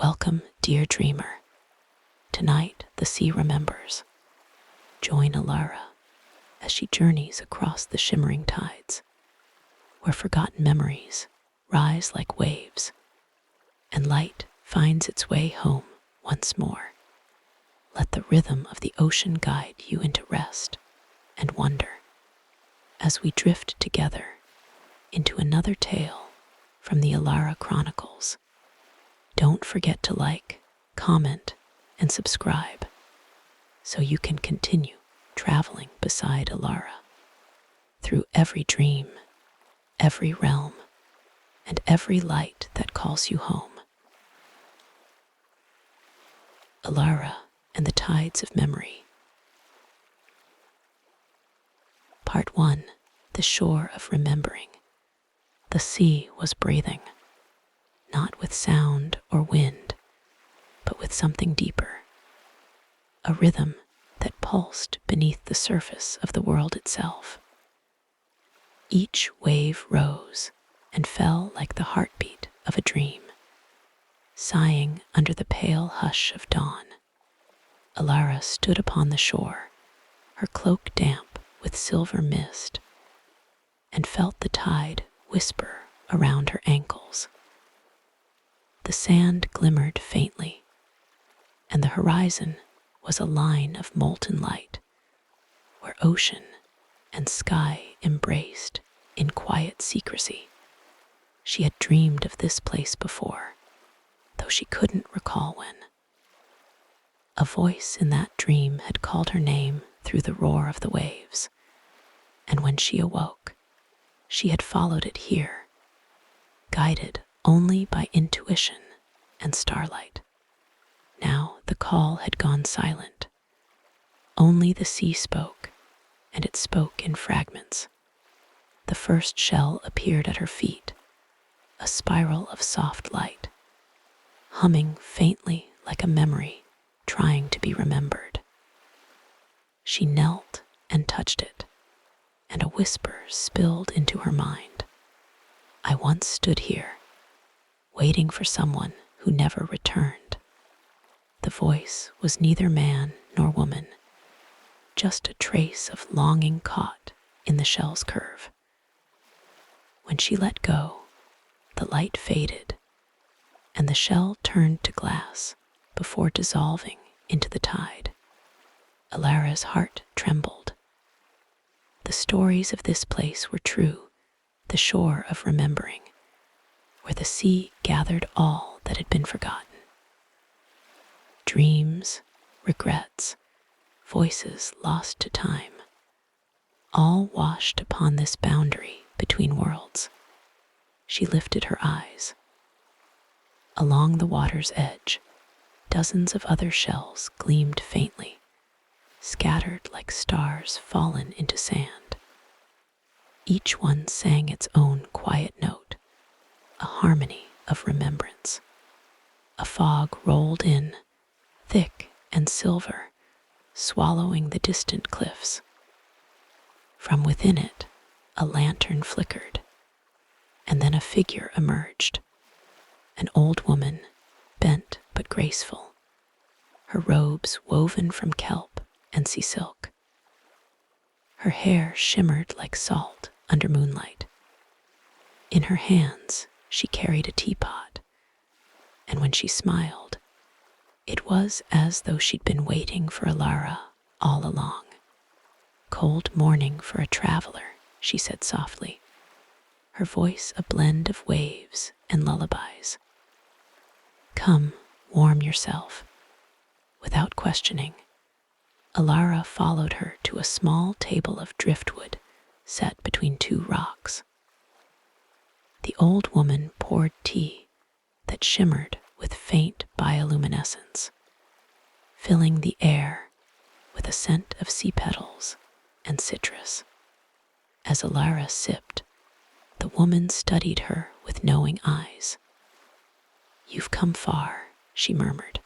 Welcome, dear dreamer. Tonight, the sea remembers. Join Elara as she journeys across the shimmering tides, where forgotten memories rise like waves, and light finds its way home once more. Let the rhythm of the ocean guide you into rest and wonder as we drift together into another tale from the Elara Chronicles. Don't forget to like, comment, and subscribe so you can continue traveling beside Elara through every dream, every realm, and every light that calls you home. Elara and the Tides of Memory. Part 1. The Shore of Remembering. The sea was breathing, not with sound or wind, but with something deeper, a rhythm that pulsed beneath the surface of the world itself. Each wave rose and fell like the heartbeat of a dream, sighing under the pale hush of dawn. Elara stood upon the shore, her cloak damp with silver mist, and felt the tide whisper around her ankles. The sand glimmered faintly, and the horizon was a line of molten light, where ocean and sky embraced in quiet secrecy. She had dreamed of this place before, though she couldn't recall when. A voice in that dream had called her name through the roar of the waves, and when she awoke, she had followed it here, guided only by intuition and starlight. Now the call had gone silent. Only the sea spoke, and it spoke in fragments. The first shell appeared at her feet, a spiral of soft light, humming faintly like a memory trying to be remembered. She knelt and touched it, and a whisper spilled into her mind. I once stood here, waiting for someone who never returned. The voice was neither man nor woman, just a trace of longing caught in the shell's curve. When she let go, the light faded, and the shell turned to glass before dissolving into the tide. Elara's heart trembled. The stories of this place were true, the shore of remembering, where the sea gathered all that had been forgotten. Dreams, regrets, voices lost to time, all washed upon this boundary between worlds. She lifted her eyes. Along the water's edge, dozens of other shells gleamed faintly, scattered like stars fallen into sand. Each one sang its own quiet note, a harmony of remembrance. A fog rolled in, thick and silver, swallowing the distant cliffs. From within it, a lantern flickered, and then a figure emerged, an old woman, bent but graceful, her robes woven from kelp and sea silk. Her hair shimmered like salt under moonlight. In her hands, she carried a teapot, and when she smiled, it was as though she'd been waiting for Elara all along. Cold morning for a traveler, she said softly, her voice a blend of waves and lullabies. Come, warm yourself. Without questioning, Elara followed her to a small table of driftwood set between two rocks. The old woman poured tea that shimmered with faint bioluminescence, filling the air with a scent of sea petals and citrus. As Elara sipped, the woman studied her with knowing eyes. You've come far, she murmured,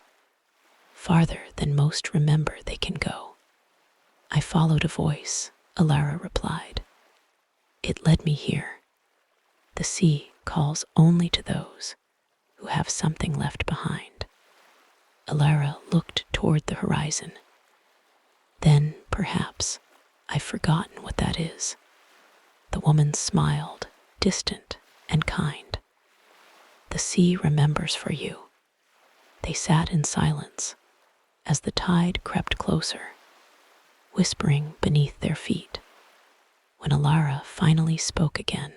farther than most remember they can go. I followed a voice, Elara replied. It led me here. The sea calls only to those who have something left behind. Elara looked toward the horizon. Then, perhaps, I've forgotten what that is. The woman smiled, distant and kind. The sea remembers for you. They sat in silence as the tide crept closer, whispering beneath their feet. When Elara finally spoke again,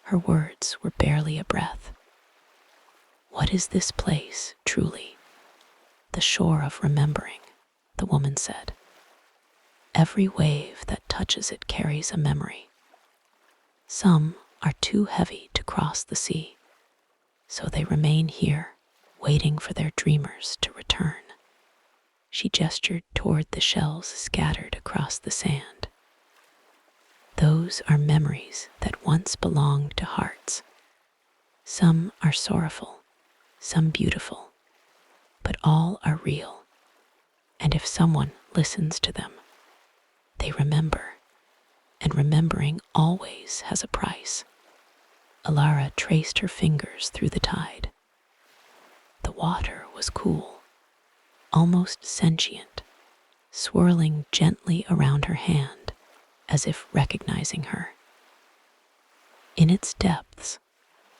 her words were barely a breath. What is this place, truly? The shore of remembering, the woman said. Every wave that touches it carries a memory. Some are too heavy to cross the sea, so they remain here, waiting for their dreamers to return. She gestured toward the shells scattered across the sand. Those are memories that once belonged to hearts. Some are sorrowful, some beautiful, but all are real. And if someone listens to them, they remember, and remembering always has a price. Elara traced her fingers through the tide. The water was cool, almost sentient, swirling gently around her hand as if recognizing her. In its depths,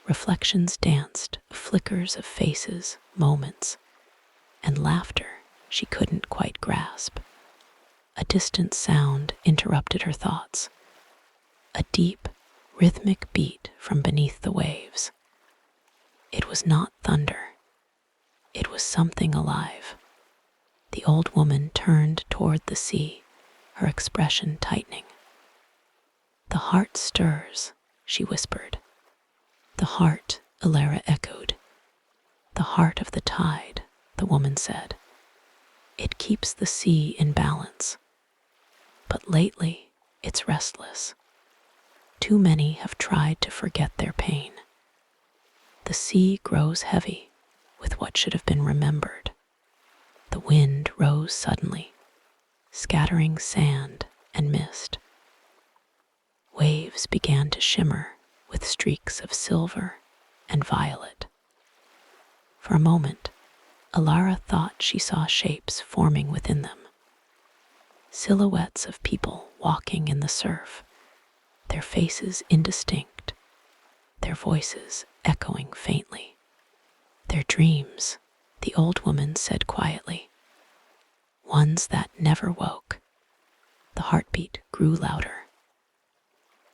reflections danced, flickers of faces, moments, and laughter she couldn't quite grasp. A distant sound interrupted her thoughts, a deep, rhythmic beat from beneath the waves. It was not thunder. It was something alive. The old woman turned toward the sea, her expression tightening. The heart stirs, she whispered. The heart, Elara echoed. The heart of the tide, the woman said. It keeps the sea in balance. But lately, it's restless. Too many have tried to forget their pain. The sea grows heavy with what should have been remembered. The wind rose suddenly, scattering sand and mist. Waves began to shimmer with streaks of silver and violet. For a moment, Elara thought she saw shapes forming within them. Silhouettes of people walking in the surf, their faces indistinct, their voices echoing faintly. Their dreams, the old woman said quietly. Ones that never woke. The heartbeat grew louder.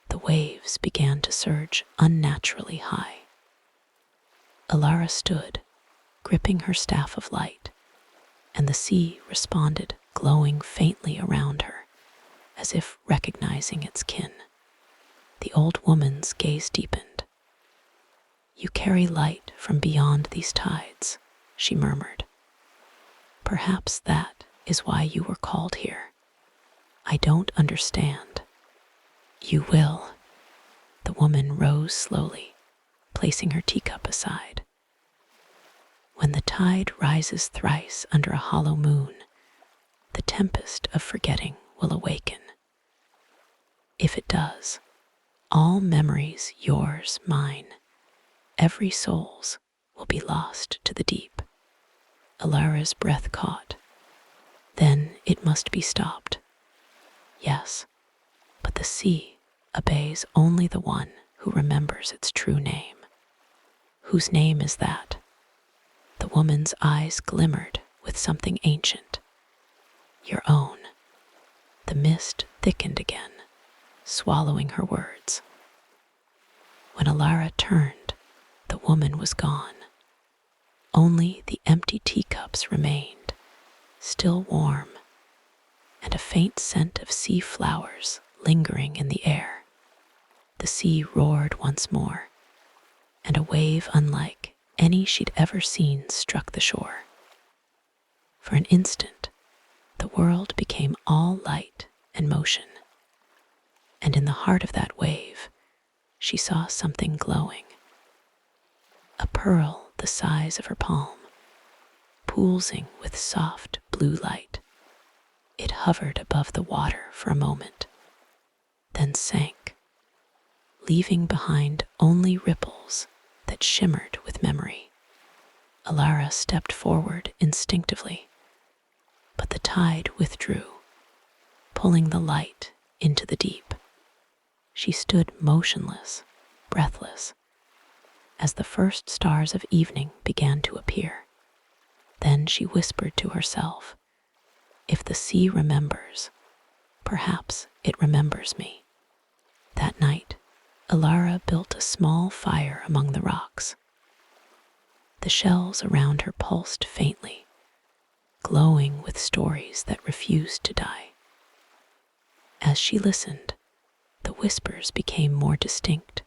The waves began to surge unnaturally high. Elara stood, gripping her staff of light, and the sea responded, glowing faintly around her, as if recognizing its kin. The old woman's gaze deepened. You carry light from beyond these tides, she murmured. Perhaps that is why you were called here. I don't understand. You will. The woman rose slowly, placing her teacup aside. When the tide rises thrice under a hollow moon, the tempest of forgetting will awaken. If it does, all memories, yours, mine, every soul's, will be lost to the deep. Elara's breath caught. Then it must be stopped. Yes, but the sea obeys only the one who remembers its true name. Whose name is that? The woman's eyes glimmered with something ancient. Your own. The mist thickened again, swallowing her words. When Elara turned, the woman was gone. Only the empty teacups remained, still warm, and a faint scent of sea flowers lingering in the air. The sea roared once more, and a wave unlike any she'd ever seen struck the shore. For an instant, the world became all light and motion, and in the heart of that wave, she saw something glowing. A pearl the size of her palm, pulsing with soft blue light. It hovered above the water for a moment, then sank, leaving behind only ripples that shimmered with memory. Elara stepped forward instinctively, but the tide withdrew, pulling the light into the deep. She stood motionless, breathless, as the first stars of evening began to appear. Then she whispered to herself, "If the sea remembers, perhaps it remembers me." That night, Elara built a small fire among the rocks. The shells around her pulsed faintly, glowing with stories that refused to die. As she listened, the whispers became more distinct,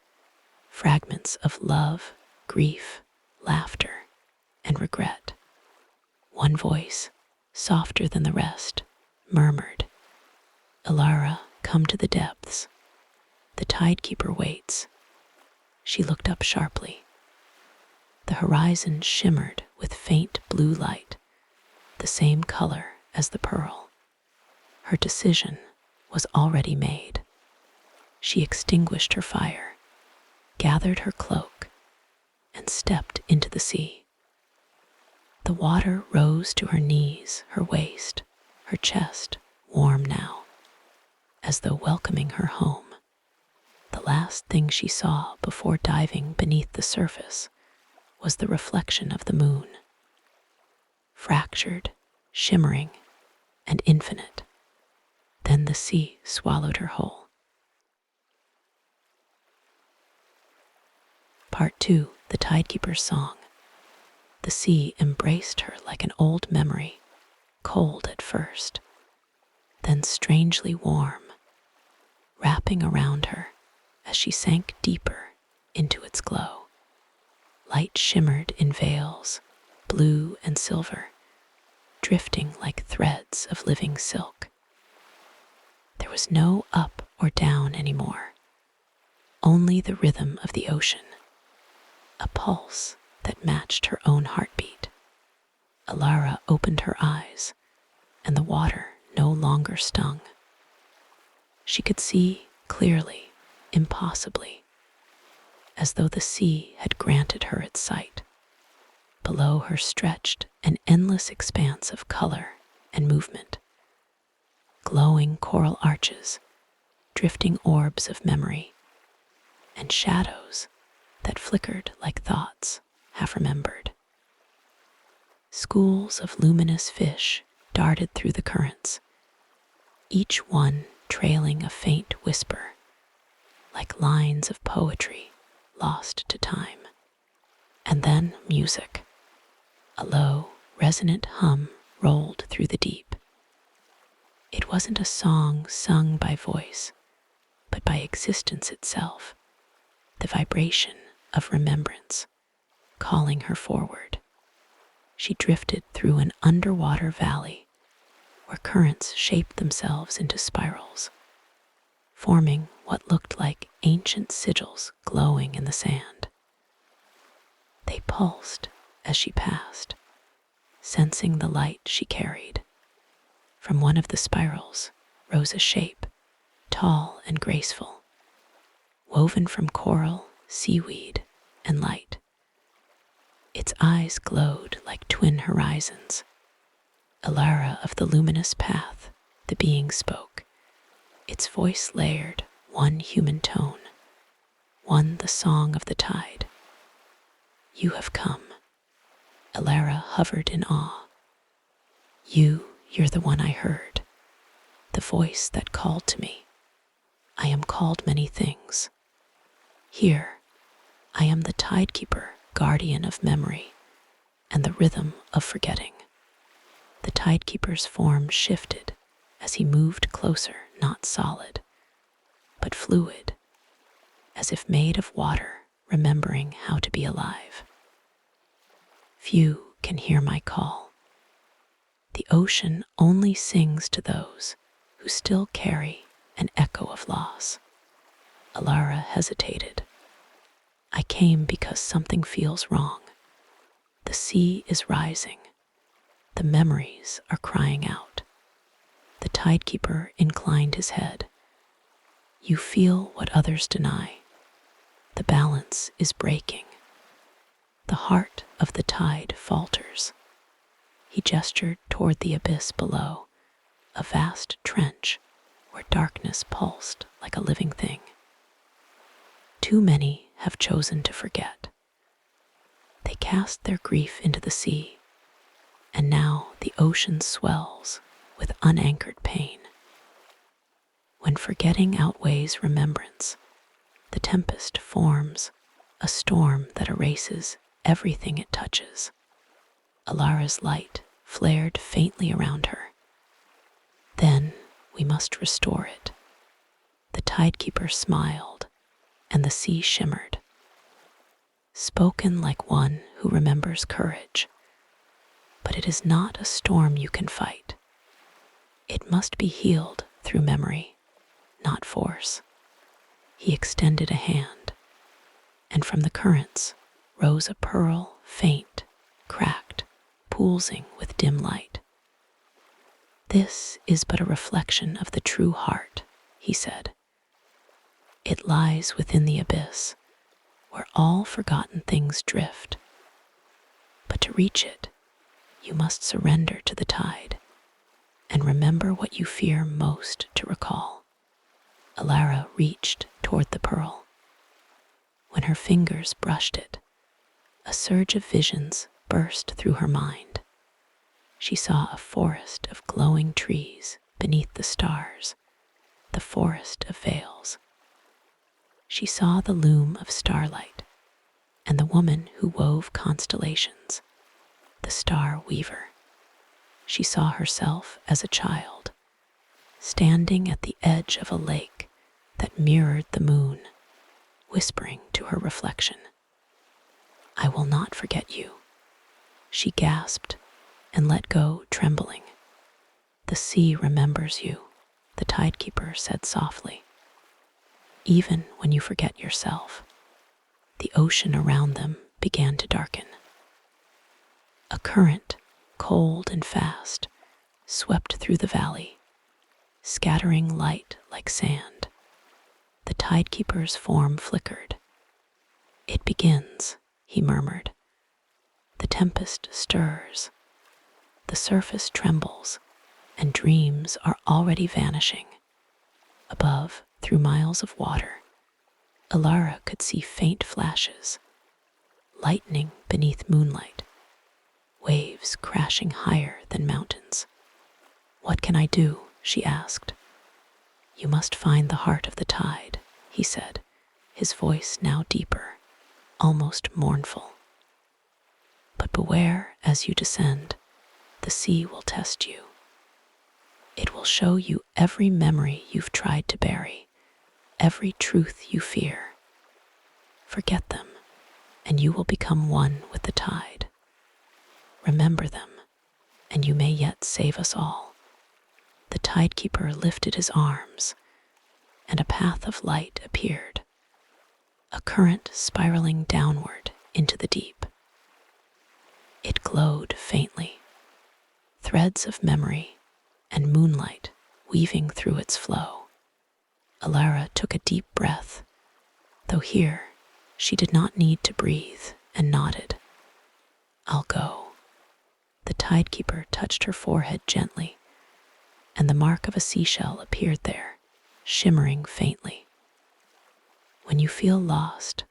fragments of love, grief, laughter, and regret. One voice, softer than the rest, murmured, "Elara, come to the depths. The tidekeeper waits." She looked up sharply. The horizon shimmered with faint blue light, the same color as the pearl. Her decision was already made. She extinguished her fire, gathered her cloak, and stepped into the sea. The water rose to her knees, her waist, her chest, warm now, as though welcoming her home. The last thing she saw before diving beneath the surface was the reflection of the moon, fractured, shimmering, and infinite. Then the sea swallowed her whole. Part 2, The Tidekeeper's Song. The sea embraced her like an old memory, cold at first, then strangely warm, wrapping around her as she sank deeper into its glow. Light shimmered in veils, blue and silver, drifting like threads of living silk. There was no up or down anymore, only the rhythm of the ocean, a pulse that matched her own heartbeat. Elara opened her eyes, and the water no longer stung. She could see clearly, impossibly, as though the sea had granted her its sight. Below her stretched an endless expanse of color and movement, glowing coral arches, drifting orbs of memory, and shadows that flickered like thoughts half remembered. Schools of luminous fish darted through the currents, each one trailing a faint whisper, like lines of poetry lost to time. And then music. A low, resonant hum rolled through the deep. It wasn't a song sung by voice, but by existence itself, the vibration of remembrance, calling her forward. She drifted through an underwater valley where currents shaped themselves into spirals, forming what looked like ancient sigils glowing in the sand. They pulsed as she passed, sensing the light she carried. From one of the spirals rose a shape, tall and graceful, woven from coral, seaweed, and light. Its eyes glowed like twin horizons. Elara of the luminous path, the being spoke. Its voice layered one human tone, one the song of the tide. "You have come." Elara hovered in awe. You're the one I heard, the voice that called to me. I am called many things. Here, I am the tidekeeper, guardian of memory, and the rhythm of forgetting. The tidekeeper's form shifted as he moved closer, not solid, but fluid, as if made of water, remembering how to be alive. Few can hear my call. The ocean only sings to those who still carry an echo of loss. Elara hesitated. I came because something feels wrong. The sea is rising. The memories are crying out. The tidekeeper inclined his head. You feel what others deny. The balance is breaking. the heart of the tide falters. He gestured toward the abyss below, a vast trench where darkness pulsed like a living thing. Too many have chosen to forget. They cast their grief into the sea, and now the ocean swells with unanchored pain. When forgetting outweighs remembrance, the tempest forms a storm that erases everything it touches. Elara's light flared faintly around her. Then we must restore it. The tidekeeper smiled, and the sea shimmered. Spoken like one who remembers courage, but it is not a storm you can fight. It must be healed through memory, not force. He extended a hand, and from the currents rose a pearl, faint, cracked, pulsing with dim light. This is but a reflection of the true heart, he said. It lies within the abyss, where all forgotten things drift. But to reach it, you must surrender to the tide and remember what you fear most to recall. Elara reached toward the pearl. When her fingers brushed it, a surge of visions burst through her mind. She saw a forest of glowing trees beneath the stars, the forest of veils. She saw the loom of starlight and the woman who wove constellations, the star weaver. She saw herself as a child, standing at the edge of a lake that mirrored the moon, whispering to her reflection. "I will not forget you." She gasped and let go, trembling. "The sea remembers you," the tidekeeper said softly. "Even when you forget yourself." The ocean around them began to darken. A current, cold and fast, swept through the valley, scattering light like sand. The tidekeeper's form flickered. "It begins," he murmured. The tempest stirs. The surface trembles, and dreams are already vanishing. Above, through miles of water, Elara could see faint flashes, lightning beneath moonlight, waves crashing higher than mountains. "What can I do?" she asked. "You must find the heart of the tide," he said, his voice now deeper, almost mournful. "But beware as you descend. The sea will test you. It will show you every memory you've tried to bury, every truth you fear. Forget them, and you will become one with the tide. Remember them, and you may yet save us all." The tidekeeper lifted his arms, and a path of light appeared, a current spiraling downward into the deep. It glowed faintly, threads of memory and moonlight weaving through its flow. Elara took a deep breath, though here she did not need to breathe, and nodded. "I'll go." The tidekeeper touched her forehead gently, and the mark of a seashell appeared there, shimmering faintly. "When you feel lost,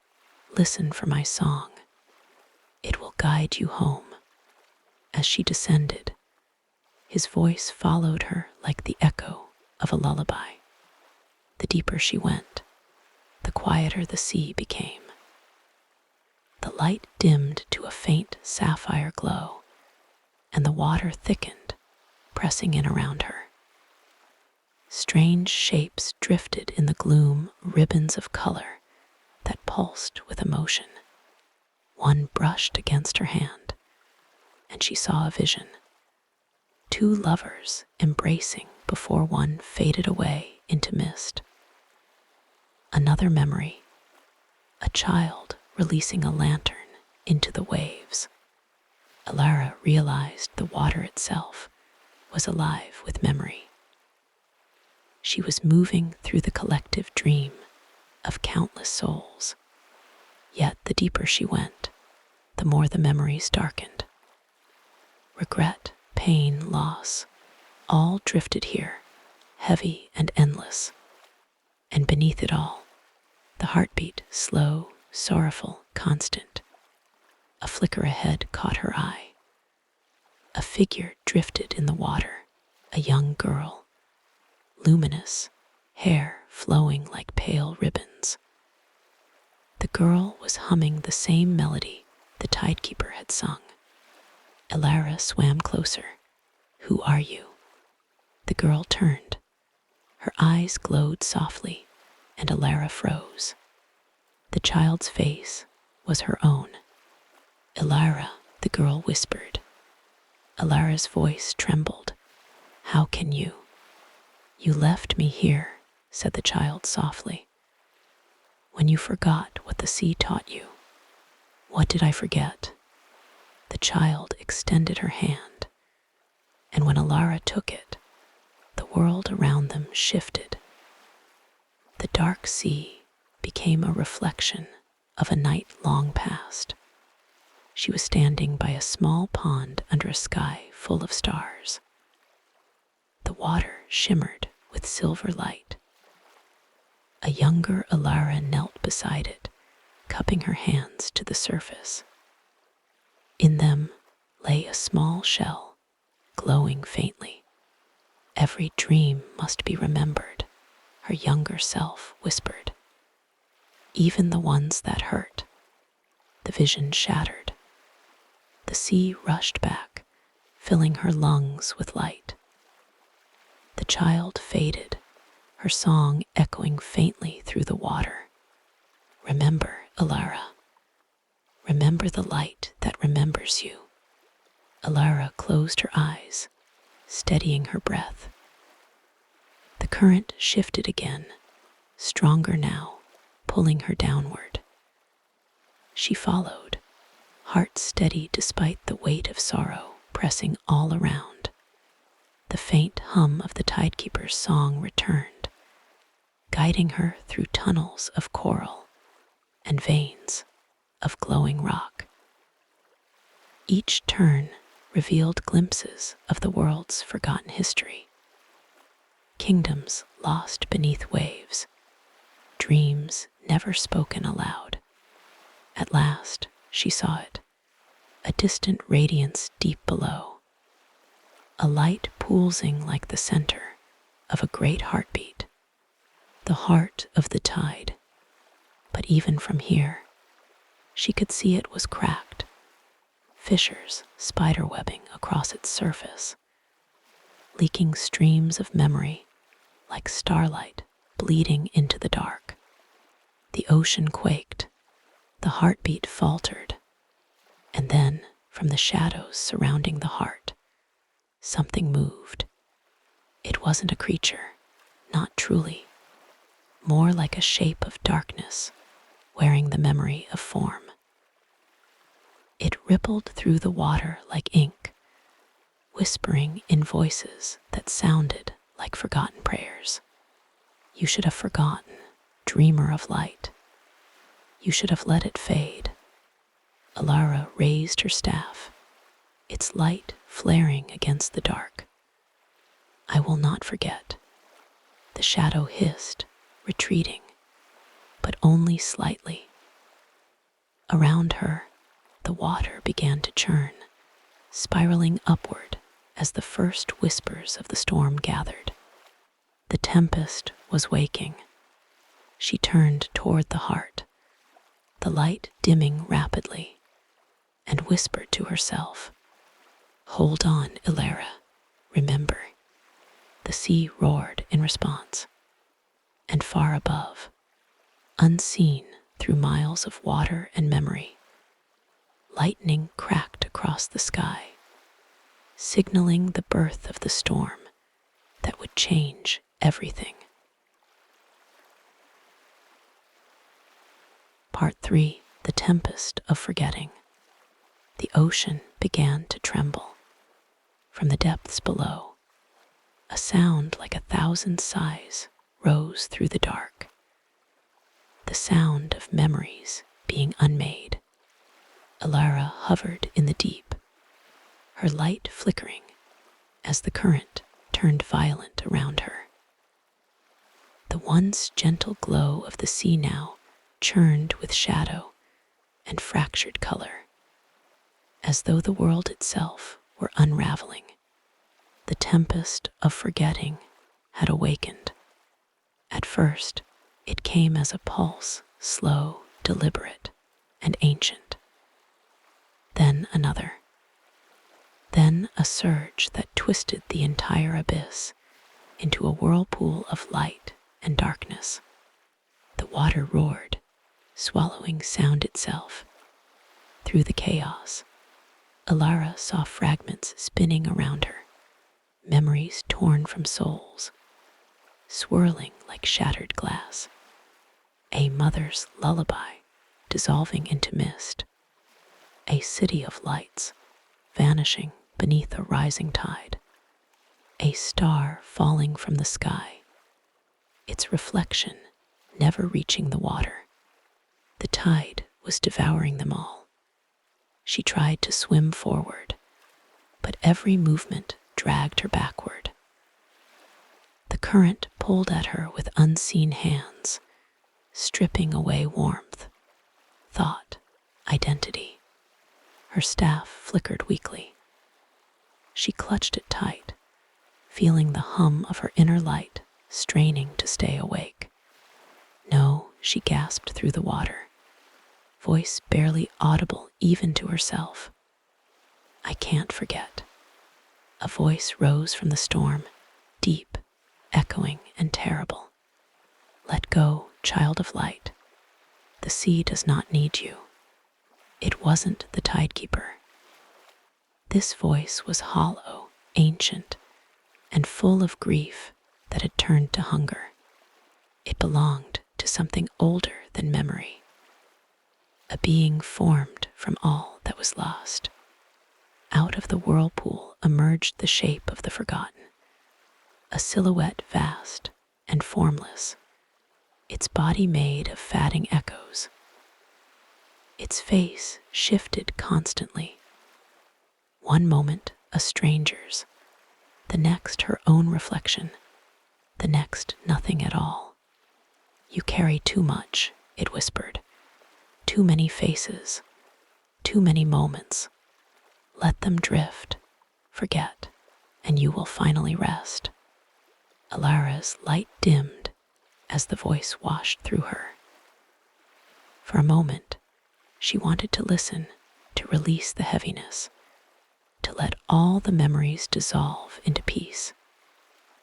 listen for my song. It will guide you home." As she descended, his voice followed her like the echo of a lullaby. The deeper she went, the quieter the sea became. The light dimmed to a faint sapphire glow, and the water thickened, pressing in around her. Strange shapes drifted in the gloom, ribbons of color that pulsed with emotion. One brushed against her hand, and she saw a vision. Two lovers embracing before one faded away into mist. Another memory, a child releasing a lantern into the waves. Elara realized the water itself was alive with memory. She was moving through the collective dream of countless souls. Yet the deeper she went, the more the memories darkened. Regret, pain, loss, all drifted here, heavy and endless. And beneath it all, the heartbeat, slow, sorrowful, constant. A flicker ahead caught her eye. A figure drifted in the water, a young girl, luminous, hair flowing like pale ribbons. The girl was humming the same melody the tidekeeper had sung. Elara swam closer. "Who are you?" The girl turned. Her eyes glowed softly, and Elara froze. The child's face was her own. "Elara," the girl whispered. Elara's voice trembled. "How can you?" "You left me here," said the child softly. "When you forgot what the sea taught you." "What did I forget?" The child extended her hand, and when Elara took it, the world around them shifted. The dark sea became a reflection of a night long past. She was standing by a small pond under a sky full of stars. The water shimmered with silver light. A younger Elara knelt beside it, cupping her hands to the surface. In them lay a small shell, glowing faintly. "Every dream must be remembered," her younger self whispered. "Even the ones that hurt." The vision shattered. The sea rushed back, filling her lungs with light. The child faded, her song echoing faintly through the water. "Remember, Elara. Remember the light that remembers you." Elara closed her eyes, steadying her breath. The current shifted again, stronger now, pulling her downward. She followed, heart steady despite the weight of sorrow pressing all around. The faint hum of the tidekeeper's song returned, guiding her through tunnels of coral and veins of glowing rock. Each turn revealed glimpses of the world's forgotten history. Kingdoms lost beneath waves, dreams never spoken aloud. At last, she saw it, a distant radiance deep below, a light pulsing like the center of a great heartbeat, the heart of the tide. But even from here, she could see it was cracked, fissures spiderwebbing across its surface, leaking streams of memory like starlight bleeding into the dark. The ocean quaked, the heartbeat faltered, and then, from the shadows surrounding the heart, something moved. It wasn't a creature, not truly, more like a shape of darkness, wearing the memory of form. It rippled through the water like ink, whispering in voices that sounded like forgotten prayers. "You should have forgotten, dreamer of light. You should have let it fade." Elara raised her staff, its light flaring against the dark. "I will not forget." The shadow hissed, retreating, but only slightly. Around her, the water began to churn, spiraling upward as the first whispers of the storm gathered. The tempest was waking. She turned toward the heart, the light dimming rapidly, and whispered to herself, "Hold on, Elara, remember." The sea roared in response, and far above, unseen through miles of water and memory, lightning cracked across the sky, signaling the birth of the storm that would change everything. Part 3. The Tempest of Forgetting. The ocean began to tremble. From the depths below, a sound like 1,000 sighs rose through the dark, the sound of memories being unmade. Elara hovered in the deep, her light flickering as the current turned violent around her. The once gentle glow of the sea now churned with shadow and fractured color, as though the world itself were unraveling. The tempest of forgetting had awakened. At first, it came as a pulse, slow, deliberate, and ancient. Then another. Then a surge that twisted the entire abyss into a whirlpool of light and darkness. The water roared, swallowing sound itself. Through the chaos, Elara saw fragments spinning around her, memories torn from souls, swirling like shattered glass. A mother's lullaby dissolving into mist. A city of lights vanishing beneath a rising tide. A star falling from the sky, its reflection never reaching the water. The tide was devouring them all. She tried to swim forward, but every movement dragged her backward. The current pulled at her with unseen hands, stripping away warmth, thought, identity. Her staff flickered weakly. She clutched it tight, feeling the hum of her inner light straining to stay awake. No, she gasped through the water, voice barely audible even to herself. I can't forget. A voice rose from the storm, deep, echoing, and terrible. Let go, child of light. The sea does not need you. It wasn't the tidekeeper. This voice was hollow, ancient, and full of grief that had turned to hunger. It belonged to something older than memory, a being formed from all that was lost. Out of the whirlpool emerged the shape of the forgotten, a silhouette vast and formless, its body made of fading echoes. Its face shifted constantly. One moment a stranger's, the next her own reflection, the next nothing at all. You carry too much, it whispered. Too many faces, too many moments. Let them drift, forget, and you will finally rest. Elara's light dimmed as the voice washed through her. For a moment, she wanted to listen, to release the heaviness, to let all the memories dissolve into peace.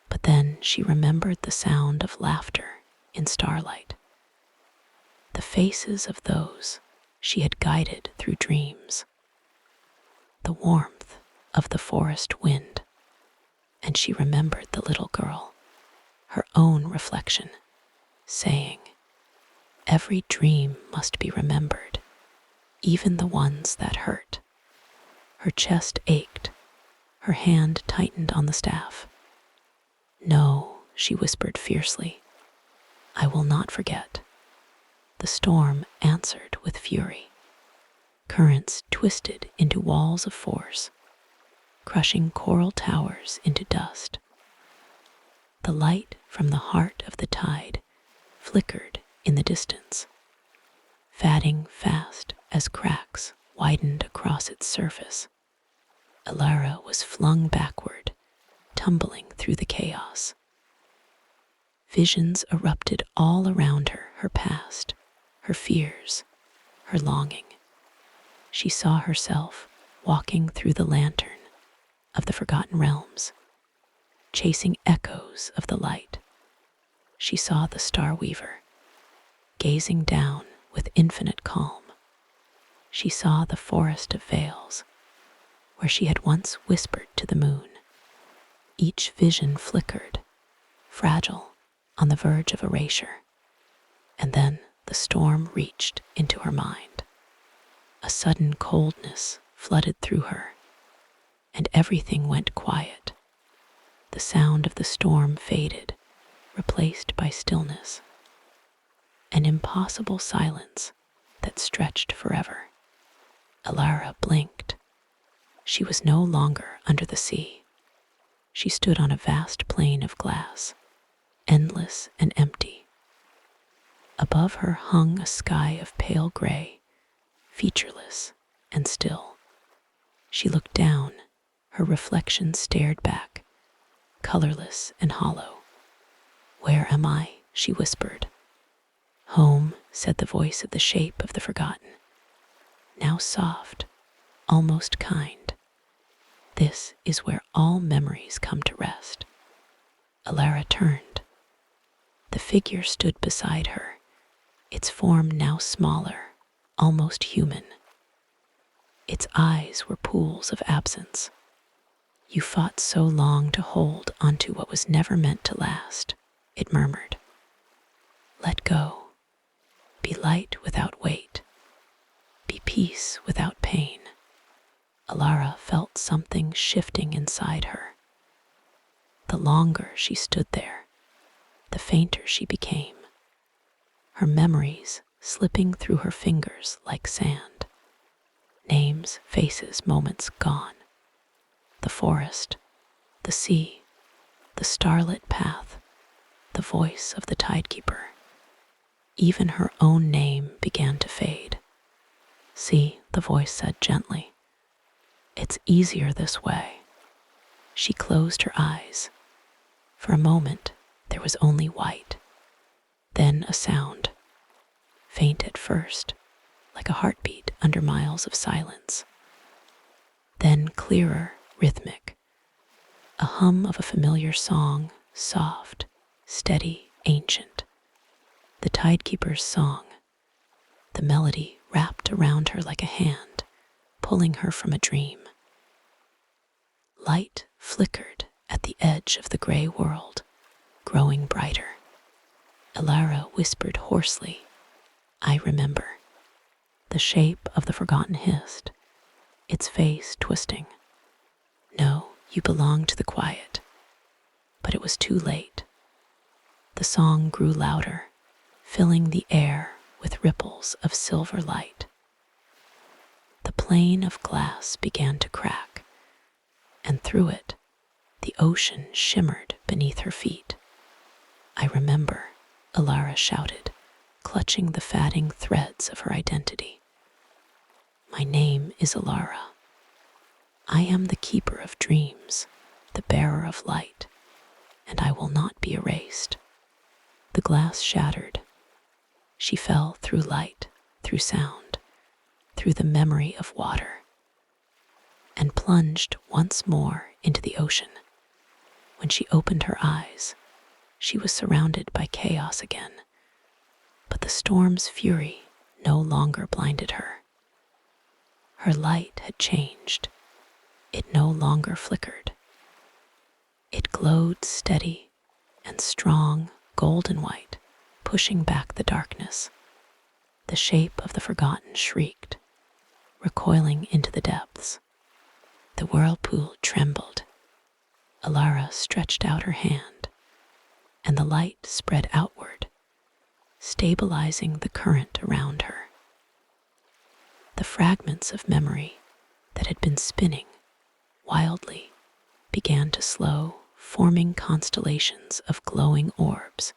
But then she remembered the sound of laughter in starlight, the faces of those she had guided through dreams, the warmth of the forest wind, and she remembered the little girl, her own reflection, saying, every dream must be remembered, even the ones that hurt. Her chest ached, her hand tightened on the staff. No, she whispered fiercely, I will not forget. The storm answered with fury. Currents twisted into walls of force, crushing coral towers into dust. The light from the heart of the tide flickered in the distance, fading fast as cracks widened across its surface. Elara was flung backward, tumbling through the chaos. Visions erupted all around her, her past, her fears, her longing. She saw herself walking through the lantern of the forgotten realms, chasing echoes of the light. She saw the Star Weaver, gazing down with infinite calm. She saw the forest of veils, where she had once whispered to the moon. Each vision flickered, fragile, on the verge of erasure. And then the storm reached into her mind. A sudden coldness flooded through her, and everything went quiet. The sound of the storm faded, replaced by stillness. An impossible silence that stretched forever. Elara blinked. She was no longer under the sea. She stood on a vast plain of glass, endless and empty. Above her hung a sky of pale gray, featureless and still. She looked down. Her reflection stared back, colorless and hollow. "Where am I?" she whispered. "Home," said the voice of the shape of the forgotten, now soft, almost kind. "This is where all memories come to rest." Elara turned. The figure stood beside her, its form now smaller, almost human. Its eyes were pools of absence. "You fought so long to hold onto what was never meant to last," it murmured. "Let go. Be light without weight. Be peace without pain." Elara felt something shifting inside her. The longer she stood there, the fainter she became, her memories slipping through her fingers like sand. Names, faces, moments gone. The forest, the sea, the starlit path, the voice of the tidekeeper. Even her own name began to fade. "See," the voice said gently. "It's easier this way." She closed her eyes. For a moment, there was only white. Then a sound, faint at first, like a heartbeat under miles of silence. Then clearer, rhythmic, a hum of a familiar song, soft, steady, ancient. The tidekeeper's song. The melody wrapped around her like a hand, pulling her from a dream. Light flickered at the edge of the gray world, growing brighter. Elara whispered hoarsely, "I remember." The shape of the forgotten hissed, its face twisting. "No, you belong to the quiet." But it was too late. The song grew louder, filling the air with ripples of silver light. The plane of glass began to crack, and through it, the ocean shimmered beneath her feet. "I remember," Elara shouted, clutching the fading threads of her identity. "My name is Elara. I am the keeper of dreams, the bearer of light, and I will not be erased." The glass shattered. She fell through light, through sound, through the memory of water, and plunged once more into the ocean. When she opened her eyes, she was surrounded by chaos again, but the storm's fury no longer blinded her. Her light had changed. It no longer flickered. It glowed steady and strong, golden white, pushing back the darkness. The shape of the forgotten shrieked, recoiling into the depths. The whirlpool trembled. Elara stretched out her hand, and the light spread outward, stabilizing the current around her. The fragments of memory that had been spinning wildly began to slow, forming constellations of glowing orbs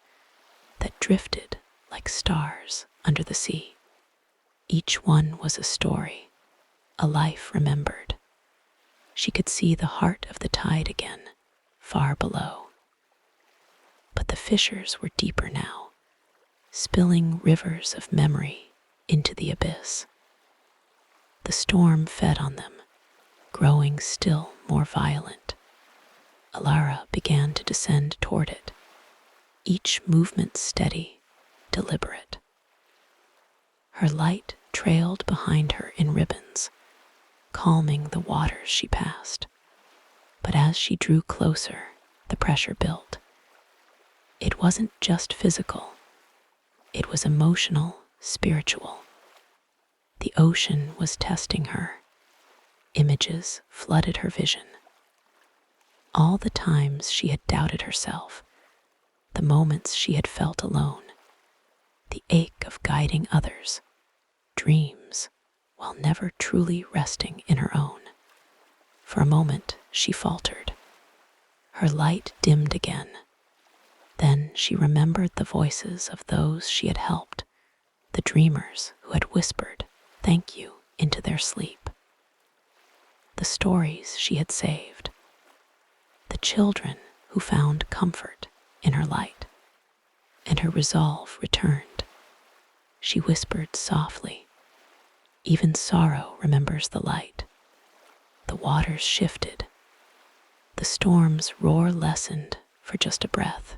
that drifted like stars under the sea. Each one was a story, a life remembered. She could see the heart of the tide again, far below. But the fissures were deeper now, spilling rivers of memory into the abyss. The storm fed on them, growing still more violent. Elara began to descend toward it, each movement steady, deliberate. Her light trailed behind her in ribbons, calming the waters she passed. But as she drew closer, the pressure built. It wasn't just physical. It was emotional, spiritual. The ocean was testing her. Images flooded her vision. All the times she had doubted herself, the moments she had felt alone, the ache of guiding others, dreams, while never truly resting in her own. For a moment, she faltered. Her light dimmed again. Then she remembered the voices of those she had helped, the dreamers who had whispered "thank you" into their sleep, the stories she had saved, the children who found comfort in her light. And her resolve returned. She whispered softly, "Even sorrow remembers the light." The waters shifted. The storm's roar lessened for just a breath.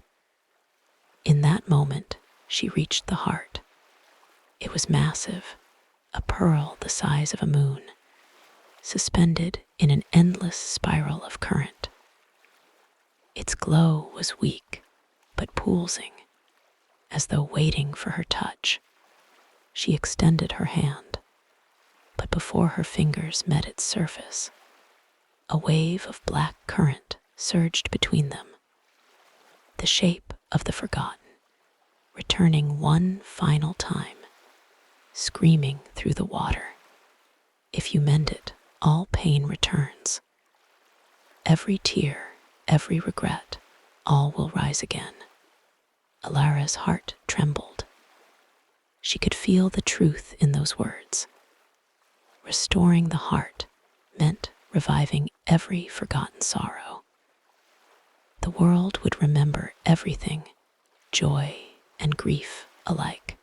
In that moment, she reached the heart. It was massive, a pearl the size of a moon, suspended in an endless spiral of current. Its glow was weak, but pulsing, as though waiting for her touch. She extended her hand, but before her fingers met its surface, a wave of black current surged between them, the shape of the forgotten, returning one final time, screaming through the water. If you mend it, all pain returns. Every tear, every regret, all will rise again. Elara's heart trembled. She could feel the truth in those words. Restoring the heart meant reviving every forgotten sorrow. The world would remember everything, joy and grief alike.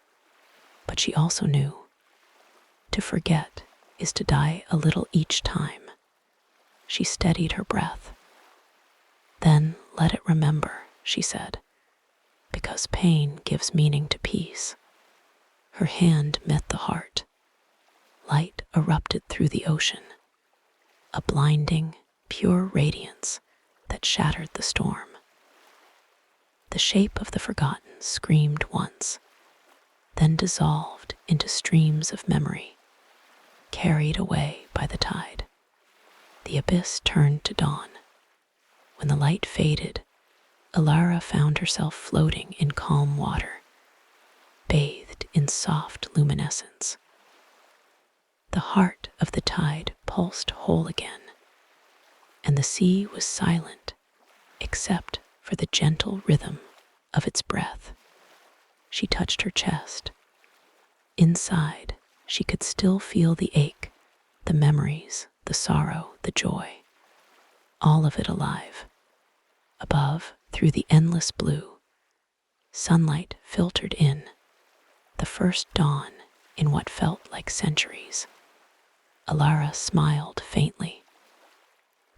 But she also knew to forget is to die a little each time. She steadied her breath. "Then let it remember," she said, "because pain gives meaning to peace." Her hand met the heart. Light erupted through the ocean, a blinding, pure radiance that shattered the storm. The shape of the forgotten screamed once, then dissolved into streams of memory, carried away by the tide. The abyss turned to dawn. When the light faded, Elara found herself floating in calm water, bathed in soft luminescence. The heart of the tide pulsed whole again, and the sea was silent except for the gentle rhythm of its breath. She touched her chest. Inside, she could still feel the ache, the memories, the sorrow, the joy, all of it alive. Above, through the endless blue, sunlight filtered in, the first dawn in what felt like centuries. Elara smiled faintly.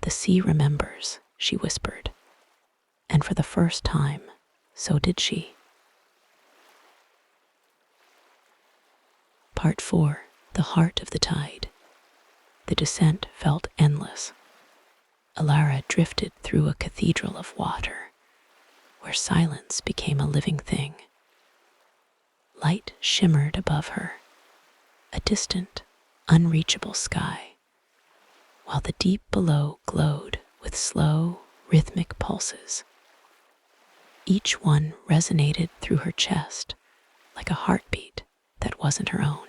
"The sea remembers," she whispered, and for the first time, so did she. Part 4. The Heart of the Tide. The descent felt endless. Elara drifted through a cathedral of water, where silence became a living thing. Light shimmered above her, a distant, unreachable sky, while the deep below glowed with slow, rhythmic pulses. Each one resonated through her chest like a heartbeat that wasn't her own.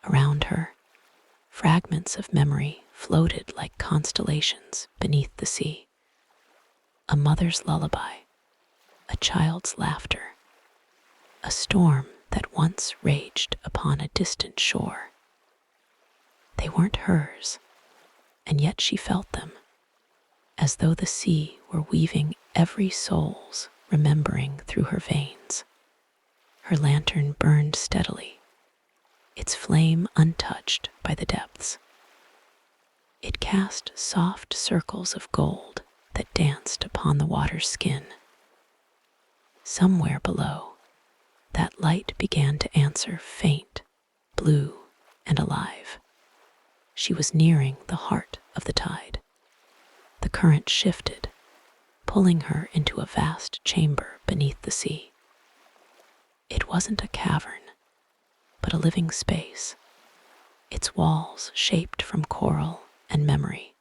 Around her, fragments of memory floated like constellations beneath the sea. A mother's lullaby, a child's laughter, a storm that once raged upon a distant shore. They weren't hers, and yet she felt them, as though the sea were weaving every soul's remembering through her veins. Her lantern burned steadily, its flame untouched by the depths. It cast soft circles of gold that danced upon the water's skin. Somewhere below, that light began to answer faint, blue, and alive. She was nearing the heart of the tide. The current shifted, pulling her into a vast chamber beneath the sea. It wasn't a cavern, but a living space, its walls shaped from coral and memory,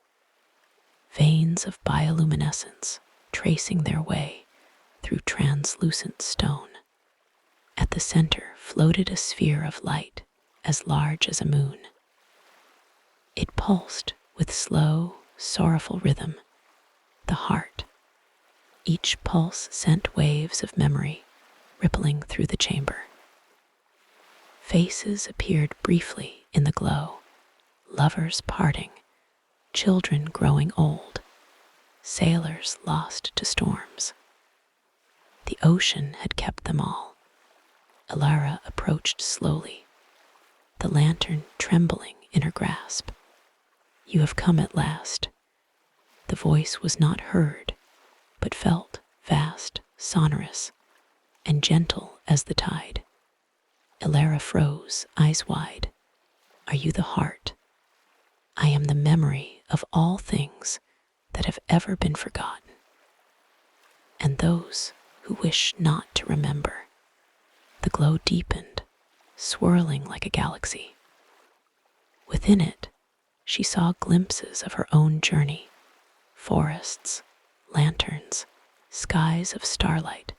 veins of bioluminescence tracing their way through translucent stone. At the center floated a sphere of light as large as a moon, pulsed with slow, sorrowful rhythm, the heart. Each pulse sent waves of memory rippling through the chamber. Faces appeared briefly in the glow, lovers parting, children growing old, sailors lost to storms. The ocean had kept them all. Elara approached slowly, the lantern trembling in her grasp. "You have come at last." The voice was not heard, but felt vast, sonorous, and gentle as the tide. Elara froze, eyes wide. "Are you the heart?" "I am the memory of all things that have ever been forgotten, and those who wish not to remember." The glow deepened, swirling like a galaxy. Within it, she saw glimpses of her own journey, forests, lanterns, skies of starlight,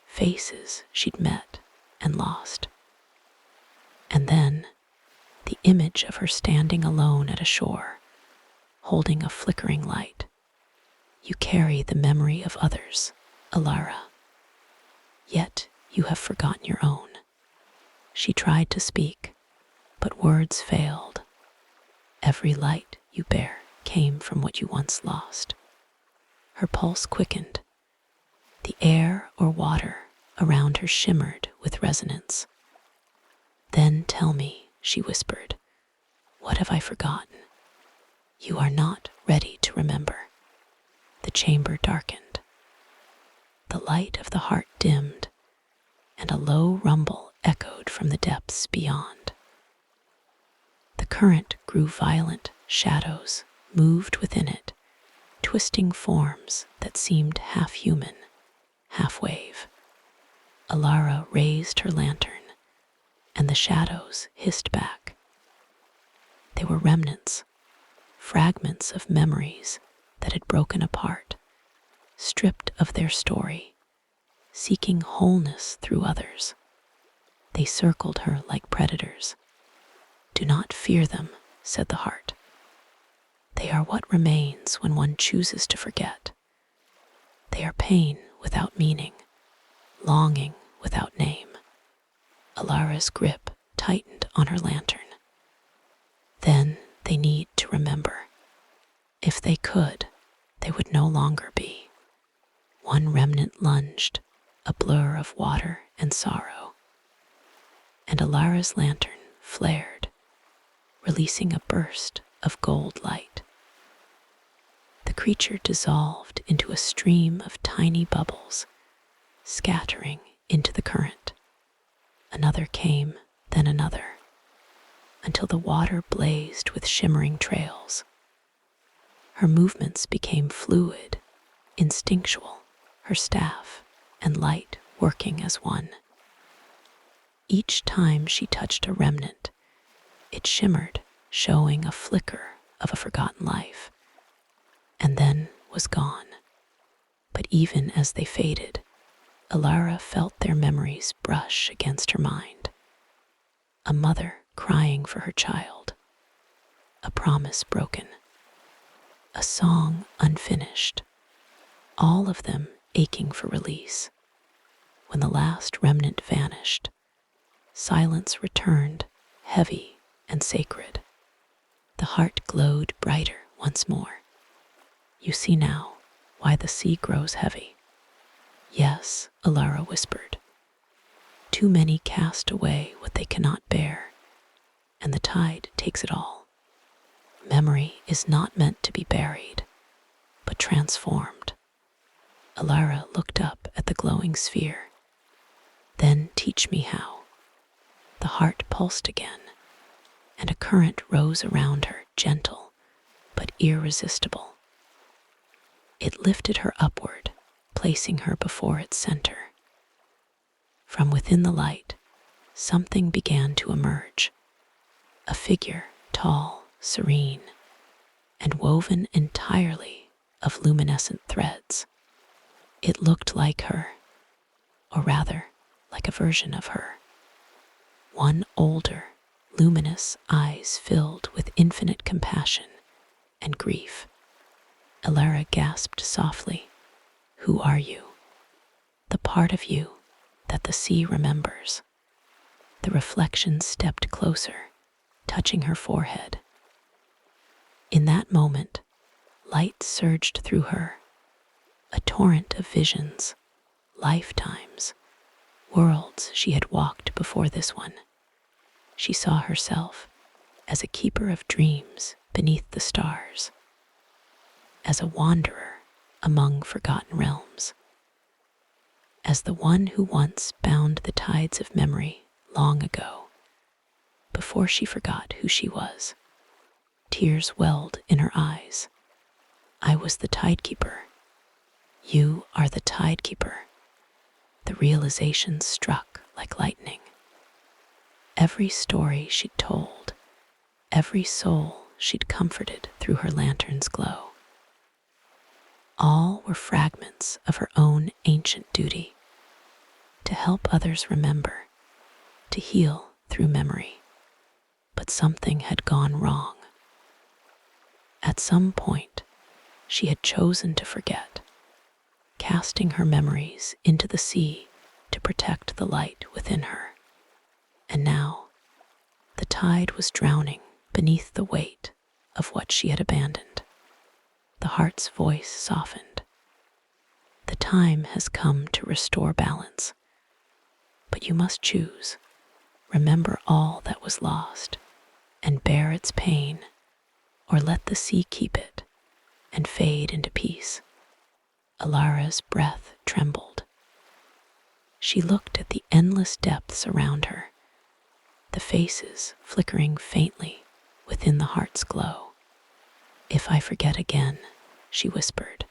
faces she'd met and lost. And then, the image of her standing alone at a shore, holding a flickering light. "You carry the memory of others, Elara. Yet you have forgotten your own." She tried to speak, but words failed. "Every light you bear came from what you once lost." Her pulse quickened. The air or water around her shimmered with resonance. "Then tell me," she whispered, "what have I forgotten?" "You are not ready to remember." The chamber darkened. The light of the heart dimmed, and a low rumble echoed from the depths beyond. The current grew violent, shadows moved within it, twisting forms that seemed half human, half wave. Elara raised her lantern, and the shadows hissed back. They were remnants, fragments of memories that had broken apart, stripped of their story, seeking wholeness through others. They circled her like predators. "Do not fear them," said the heart. "They are what remains when one chooses to forget. They are pain without meaning, longing without name." Elara's grip tightened on her lantern. "Then they need to remember. If they could, they would no longer be." One remnant lunged, a blur of water and sorrow. And Elara's lantern flared, releasing a burst of gold light. The creature dissolved into a stream of tiny bubbles, scattering into the current. Another came, then another, until the water blazed with shimmering trails. Her movements became fluid, instinctual, her staff and light working as one. Each time she touched a remnant, it shimmered, showing a flicker of a forgotten life, and then was gone. But even as they faded, Elara felt their memories brush against her mind. A mother crying for her child, a promise broken, a song unfinished, all of them aching for release. When the last remnant vanished, silence returned, heavy and sacred. The heart glowed brighter once more. "You see now why the sea grows heavy." "Yes," Elara whispered. "Too many cast away what they cannot bear, and the tide takes it all. Memory is not meant to be buried, but transformed." Elara looked up at the glowing sphere. "Then teach me how." The heart pulsed again, and a current rose around her, gentle but irresistible. It lifted her upward, placing her before its center. From within the light, something began to emerge. A figure, tall, serene, and woven entirely of luminescent threads. It looked like her, or rather, like a version of her. One older, luminous eyes filled with infinite compassion, and grief. Elara gasped softly, "Who are you?" "The part of you that the sea remembers." The reflection stepped closer, touching her forehead. In that moment, light surged through her, a torrent of visions, lifetimes, worlds she had walked before this one. She saw herself as a keeper of dreams beneath the stars, as a wanderer among forgotten realms, as the one who once bound the tides of memory long ago, before she forgot who she was. Tears welled in her eyes. "I was the tidekeeper. You are the tidekeeper." The realization struck like lightning. Every story she'd told, every soul she'd comforted through her lantern's glow, all were fragments of her own ancient duty to help others remember, to heal through memory. But something had gone wrong. At some point, she had chosen to forget, casting her memories into the sea to protect the light within her. And now, the tide was drowning beneath the weight of what she had abandoned. The heart's voice softened. "The time has come to restore balance. But you must choose. Remember all that was lost and bear its pain, or let the sea keep it and fade into peace." Elara's breath trembled. She looked at the endless depths around her, the faces flickering faintly within the heart's glow. "If I forget again," she whispered,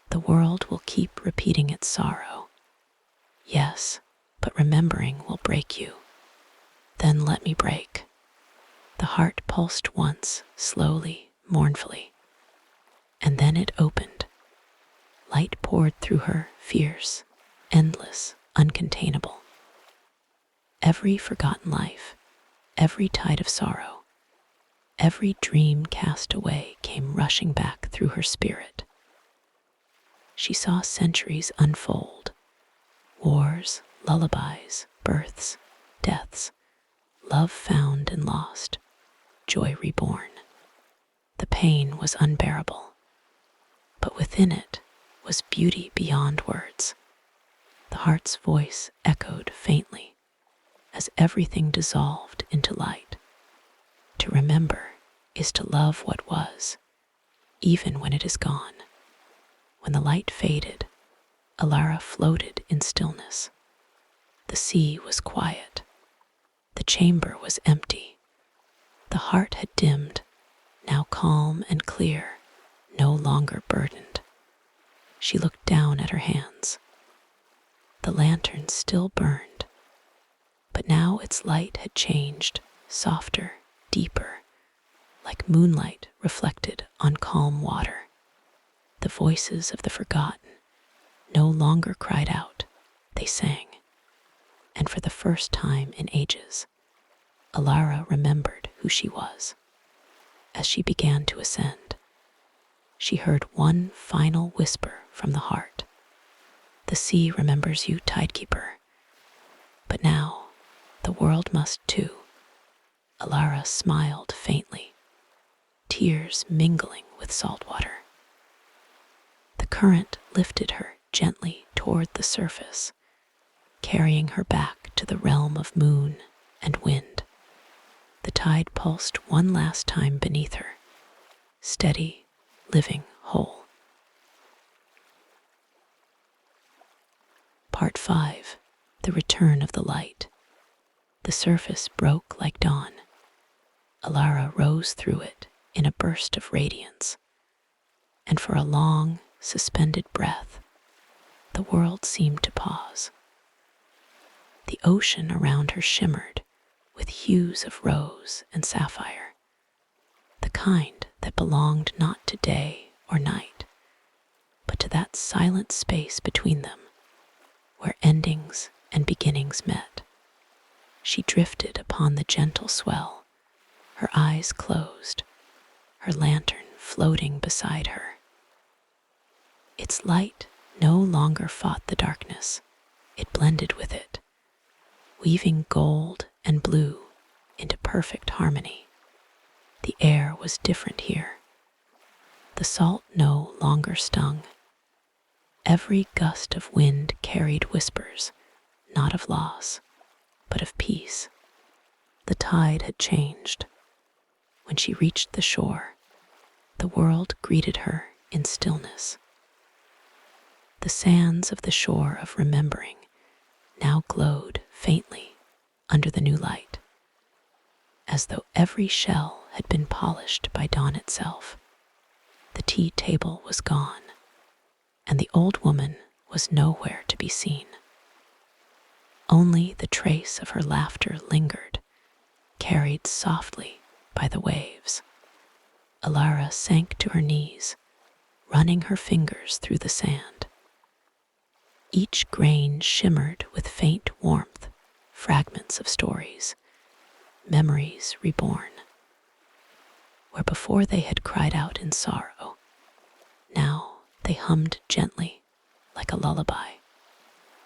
"the world will keep repeating its sorrow. Yes, but remembering will break you. Then let me break." The heart pulsed once, slowly, mournfully, and then it opened. Light poured through her, fierce, endless, uncontainable. Every forgotten life, every tide of sorrow, every dream cast away came rushing back through her spirit. She saw centuries unfold, wars, lullabies, births, deaths, love found and lost, joy reborn. The pain was unbearable, but within it was beauty beyond words. The heart's voice echoed faintly as everything dissolved into light. To remember is to love what was, even when it is gone. When the light faded, Elara floated in stillness. The sea was quiet. The chamber was empty. The heart had dimmed, now calm and clear, no longer burdened. She looked down at her hands. The lantern still burned, but now its light had changed, softer, deeper, like moonlight reflected on calm water. The voices of the forgotten no longer cried out, they sang. And for the first time in ages, Elara remembered who she was. As she began to ascend, she heard one final whisper from the heart. "The sea remembers you, tidekeeper. But now, the world must too." Elara smiled faintly, tears mingling with salt water. The current lifted her gently toward the surface, carrying her back to the realm of moon and wind. The tide pulsed one last time beneath her, steady, living, whole. Part 5. The Return of the Light. The surface broke like dawn. Elara rose through it in a burst of radiance, and for a long, suspended breath, the world seemed to pause. The ocean around her shimmered with hues of rose and sapphire, the kind that belonged not to day or night, but to that silent space between them, where endings and beginnings met. She drifted upon the gentle swell, her eyes closed, her lantern floating beside her. Its light no longer fought the darkness. It blended with it, weaving gold and blue into perfect harmony. The air was different here. The salt no longer stung. Every gust of wind carried whispers, not of loss, but of peace. The tide had changed. When she reached the shore, the world greeted her in stillness. The sands of the shore of remembering now glowed faintly under the new light, as though every shell had been polished by dawn itself. The tea table was gone, and the old woman was nowhere to be seen. Only the trace of her laughter lingered, carried softly by the waves. Elara sank to her knees, running her fingers through the sand. Each grain shimmered with faint warmth, fragments of stories, memories reborn. Where before they had cried out in sorrow, now they hummed gently like a lullaby.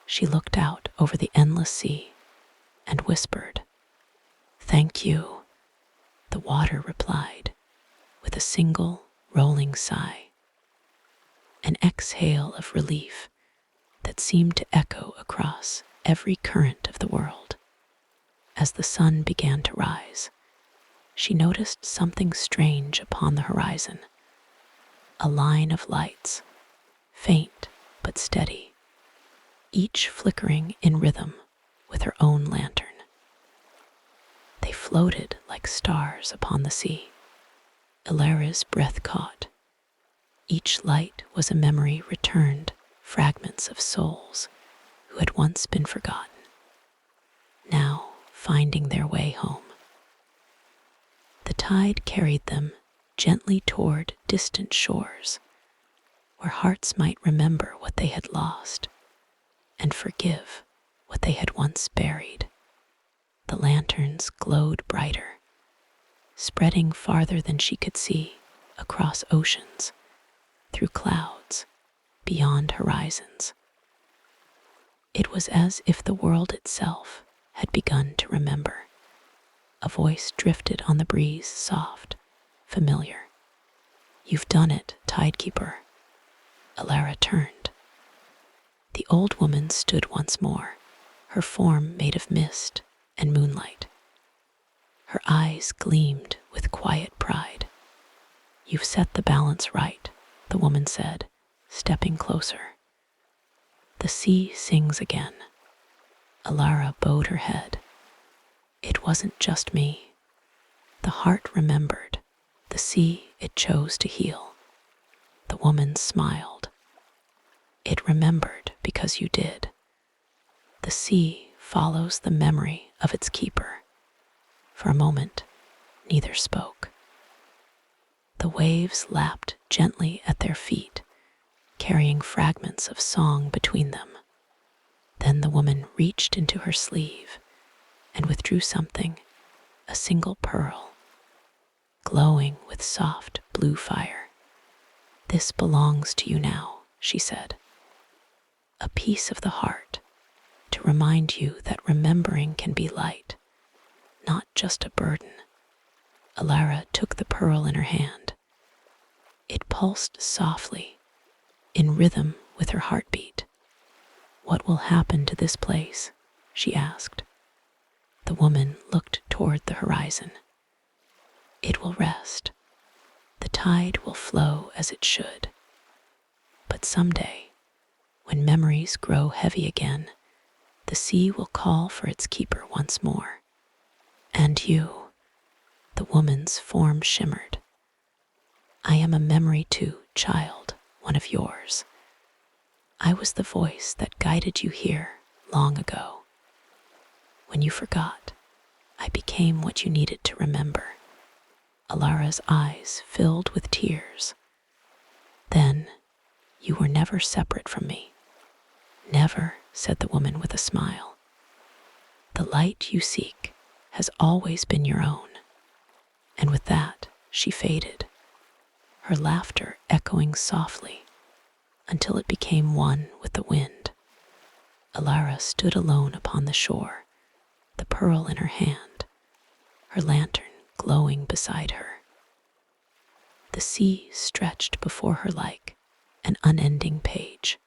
She looked out over the endless sea and whispered, "Thank you." The water replied with a single rolling sigh, an exhale of relief that seemed to echo across every current of the world. As the sun began to rise, she noticed something strange upon the horizon, a line of lights, faint but steady, each flickering in rhythm with her own lantern. They floated like stars upon the sea. Elara's breath caught. Each light was a memory returned, fragments of souls who had once been forgotten, now finding their way home. The tide carried them gently toward distant shores, where hearts might remember what they had lost and forgive what they had once buried. The lanterns glowed brighter, spreading farther than she could see, across oceans, through clouds, beyond horizons. It was as if the world itself had begun to remember. A voice drifted on the breeze, soft, familiar. "You've done it, Tidekeeper." Elara turned. The old woman stood once more, her form made of mist and moonlight. Her eyes gleamed with quiet pride. "You've set the balance right," the woman said, stepping closer. "The sea sings again." Elara bowed her head. "It wasn't just me. The heart remembered, the sea it chose to heal." The woman smiled. "It remembered because you did. The sea follows the memory of its keeper." For a moment, neither spoke. The waves lapped gently at their feet, carrying fragments of song between them. Then the woman reached into her sleeve and withdrew something, a single pearl, glowing with soft blue fire. "This belongs to you now," she said. "A piece of the heart, to remind you that remembering can be light, not just a burden." Elara took the pearl in her hand. It pulsed softly, in rhythm with her heartbeat. "What will happen to this place?" she asked. The woman looked toward the horizon. "It will rest. The tide will flow as it should. But someday, when memories grow heavy again, the sea will call for its keeper once more. And you," the woman's form shimmered. "I am a memory too, child, one of yours. I was the voice that guided you here long ago. When you forgot, I became what you needed to remember." Elara's eyes filled with tears. "Then, you were never separate from me." "Never," said the woman with a smile. "The light you seek has always been your own." And with that, she faded. her laughter echoing softly until it became one with the wind. Elara stood alone upon the shore, the pearl in her hand, her lantern glowing beside her. The sea stretched before her like an unending page.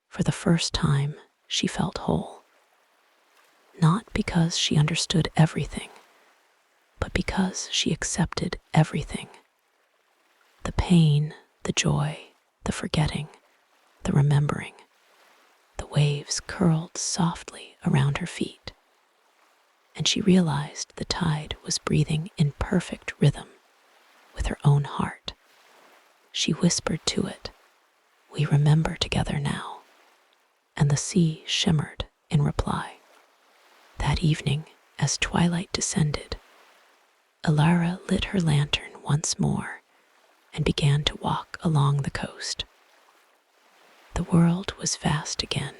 For the first time, she felt whole. Not because she understood everything, but because she accepted everything. The pain, the joy, the forgetting, the remembering. The waves curled softly around her feet, and she realized the tide was breathing in perfect rhythm with her own heart. She whispered to it, "We remember together now," and the sea shimmered in reply. That evening, as twilight descended, Elara lit her lantern once more and began to walk along the coast. The world was vast again,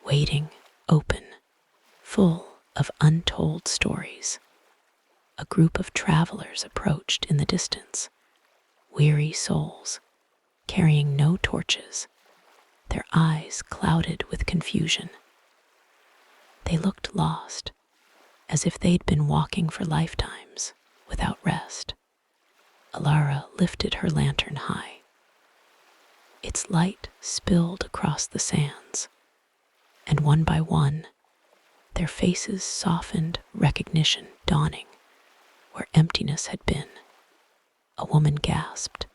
waiting, open, full of untold stories. A group of travelers approached in the distance, weary souls, carrying no torches, their eyes clouded with confusion. They looked lost, as if they'd been walking for lifetimes without rest. Elara lifted her lantern high. Its light spilled across the sands, and one by one, their faces softened, recognition dawning where emptiness had been. A woman gasped,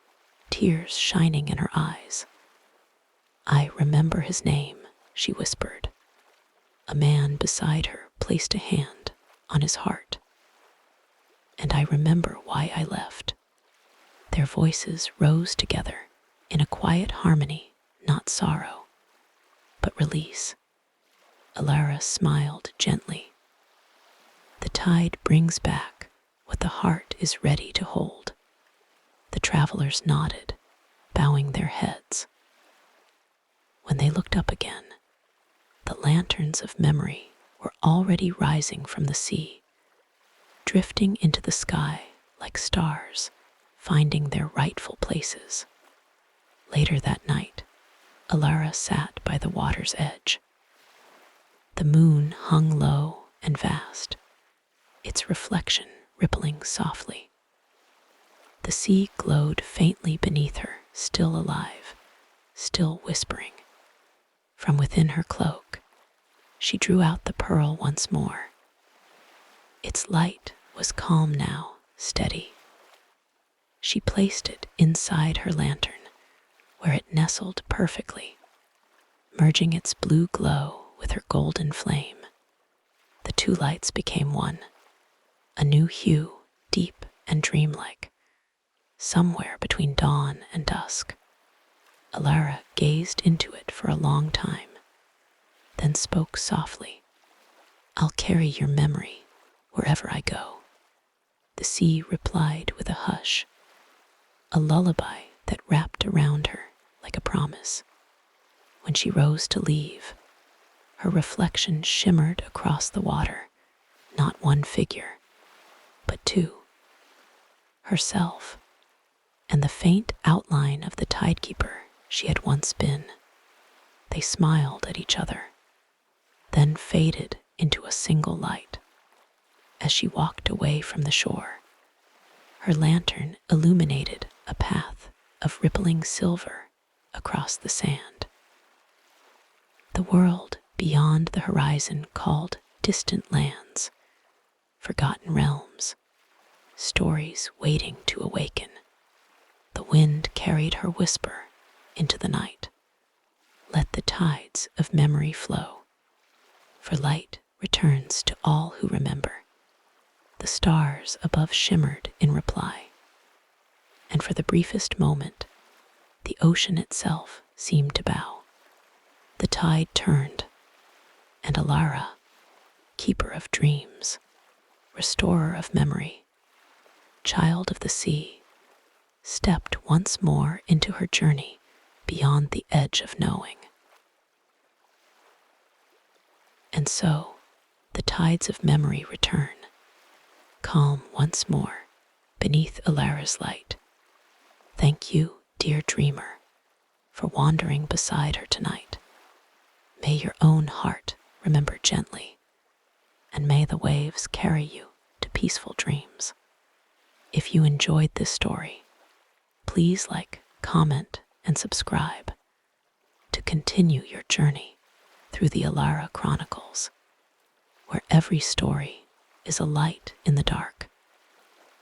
tears shining in her eyes. "I remember his name," she whispered. A man beside her placed a hand on his heart. "And I remember why I left." Their voices rose together in a quiet harmony, not sorrow, but release. Elara smiled gently. The tide brings back what the heart is ready to hold. The travelers nodded, bowing their heads. When they looked up again, the lanterns of memory were already rising from the sea, drifting into the sky like stars, finding their rightful places. Later that night, Elara sat by the water's edge. The moon hung low and vast, its reflection rippling softly. The sea glowed faintly beneath her, still alive, still whispering. From within her cloak, she drew out the pearl once more. Its light was calm now, steady. She placed it inside her lantern, where it nestled perfectly, merging its blue glow with her golden flame. The two lights became one, a new hue, deep and dreamlike, somewhere between dawn and dusk. Elara gazed into it for a long time, then spoke softly, "I'll carry your memory wherever I go." The sea replied with a hush, a lullaby that wrapped around her like a promise. When she rose to leave, her reflection shimmered across the water, not one figure, but two. Herself, and the faint outline of the tidekeeper she had once been. They smiled at each other, then faded into a single light. As she walked away from the shore, her lantern illuminated a path of rippling silver across the sand. The world beyond the horizon called distant lands, forgotten realms, stories waiting to awaken. The wind carried her whisper into the night. Let the tides of memory flow, for light returns to all who remember. The stars above shimmered in reply, and for the briefest moment, the ocean itself seemed to bow. The tide turned, and Elara, keeper of dreams, restorer of memory, child of the sea, stepped once more into her journey beyond the edge of knowing. And so, the tides of memory return, calm once more beneath Elara's light. Thank you, dear dreamer, for wandering beside her tonight. May your own heart remember gently, and may the waves carry you to peaceful dreams. If you enjoyed this story, please like, comment, and subscribe to continue your journey through the Elara Chronicles, where every story is a light in the dark,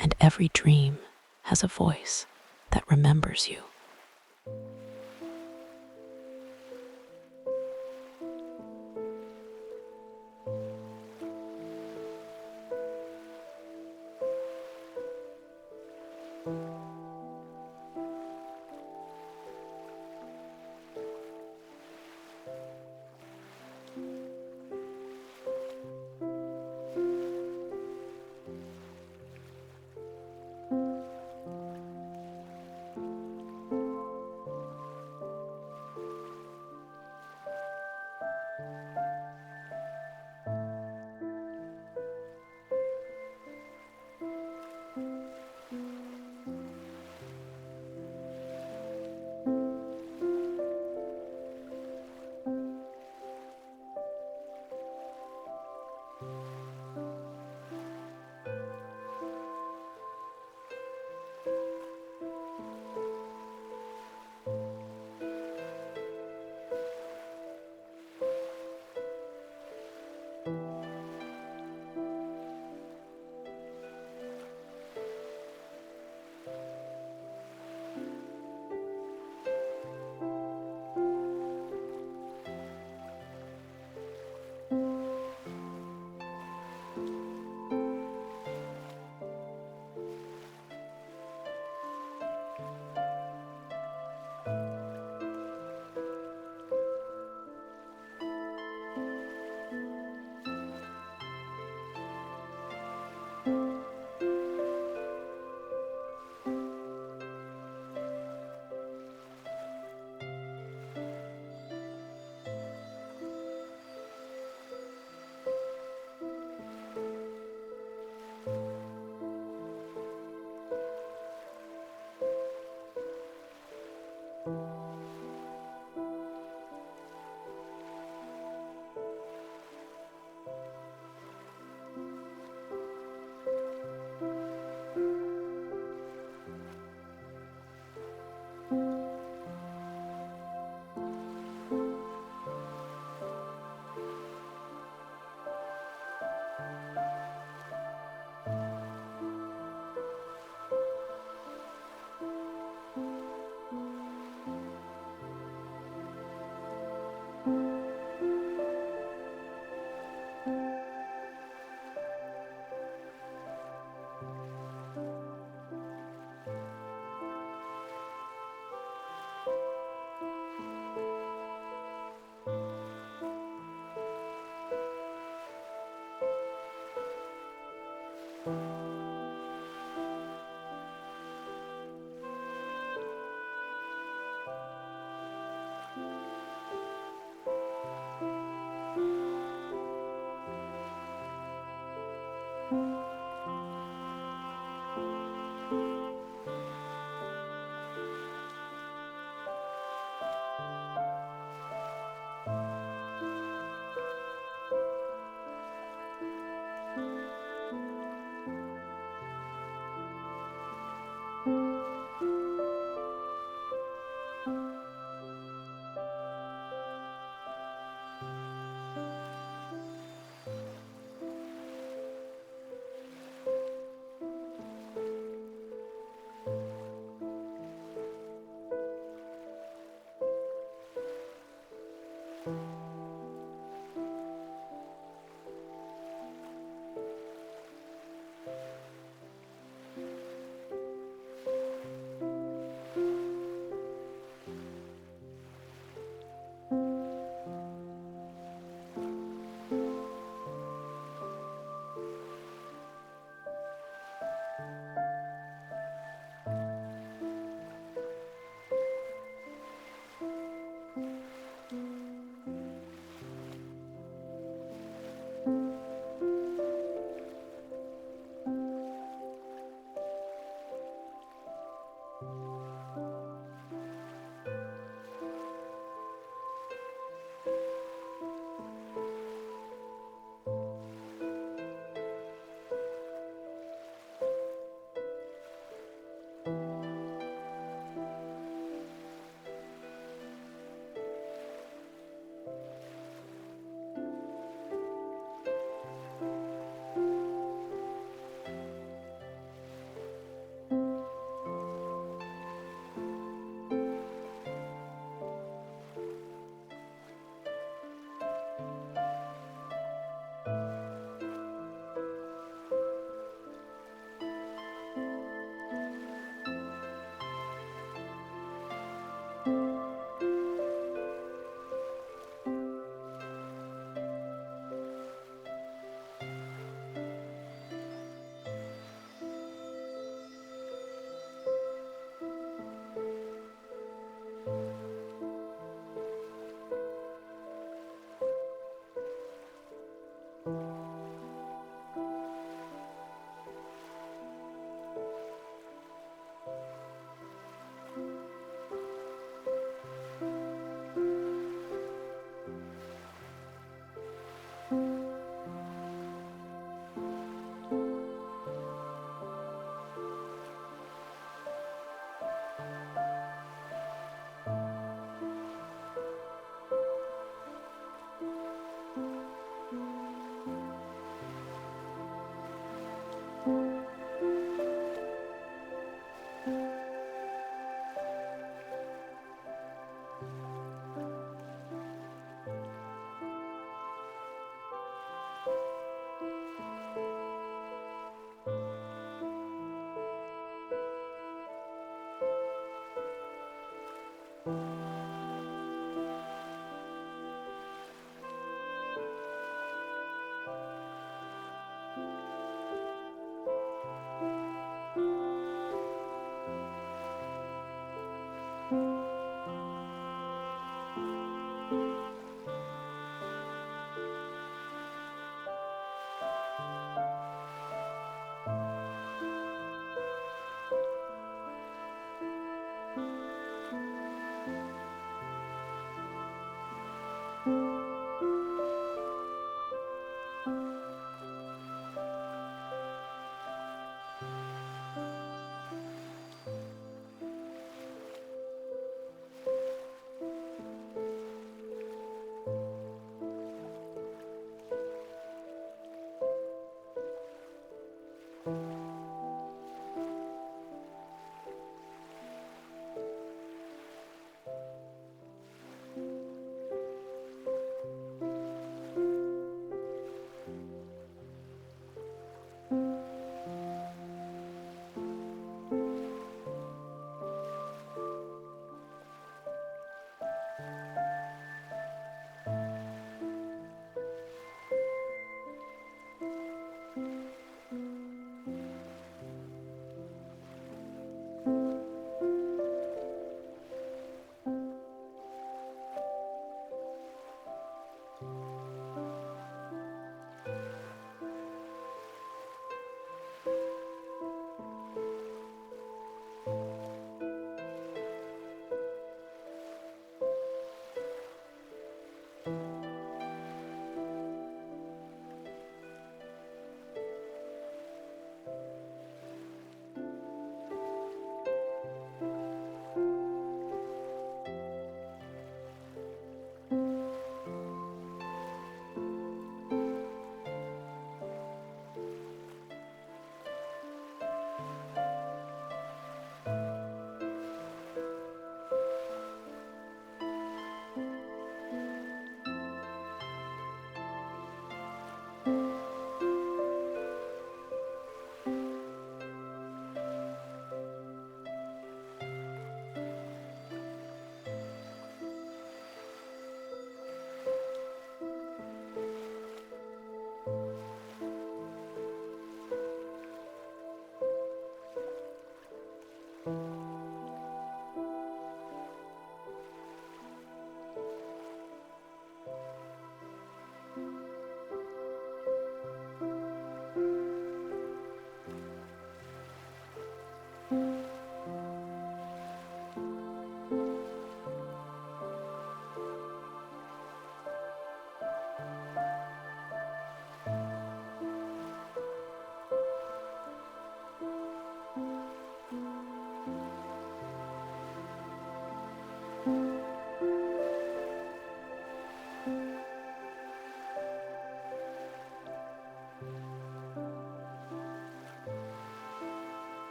and every dream has a voice that remembers you.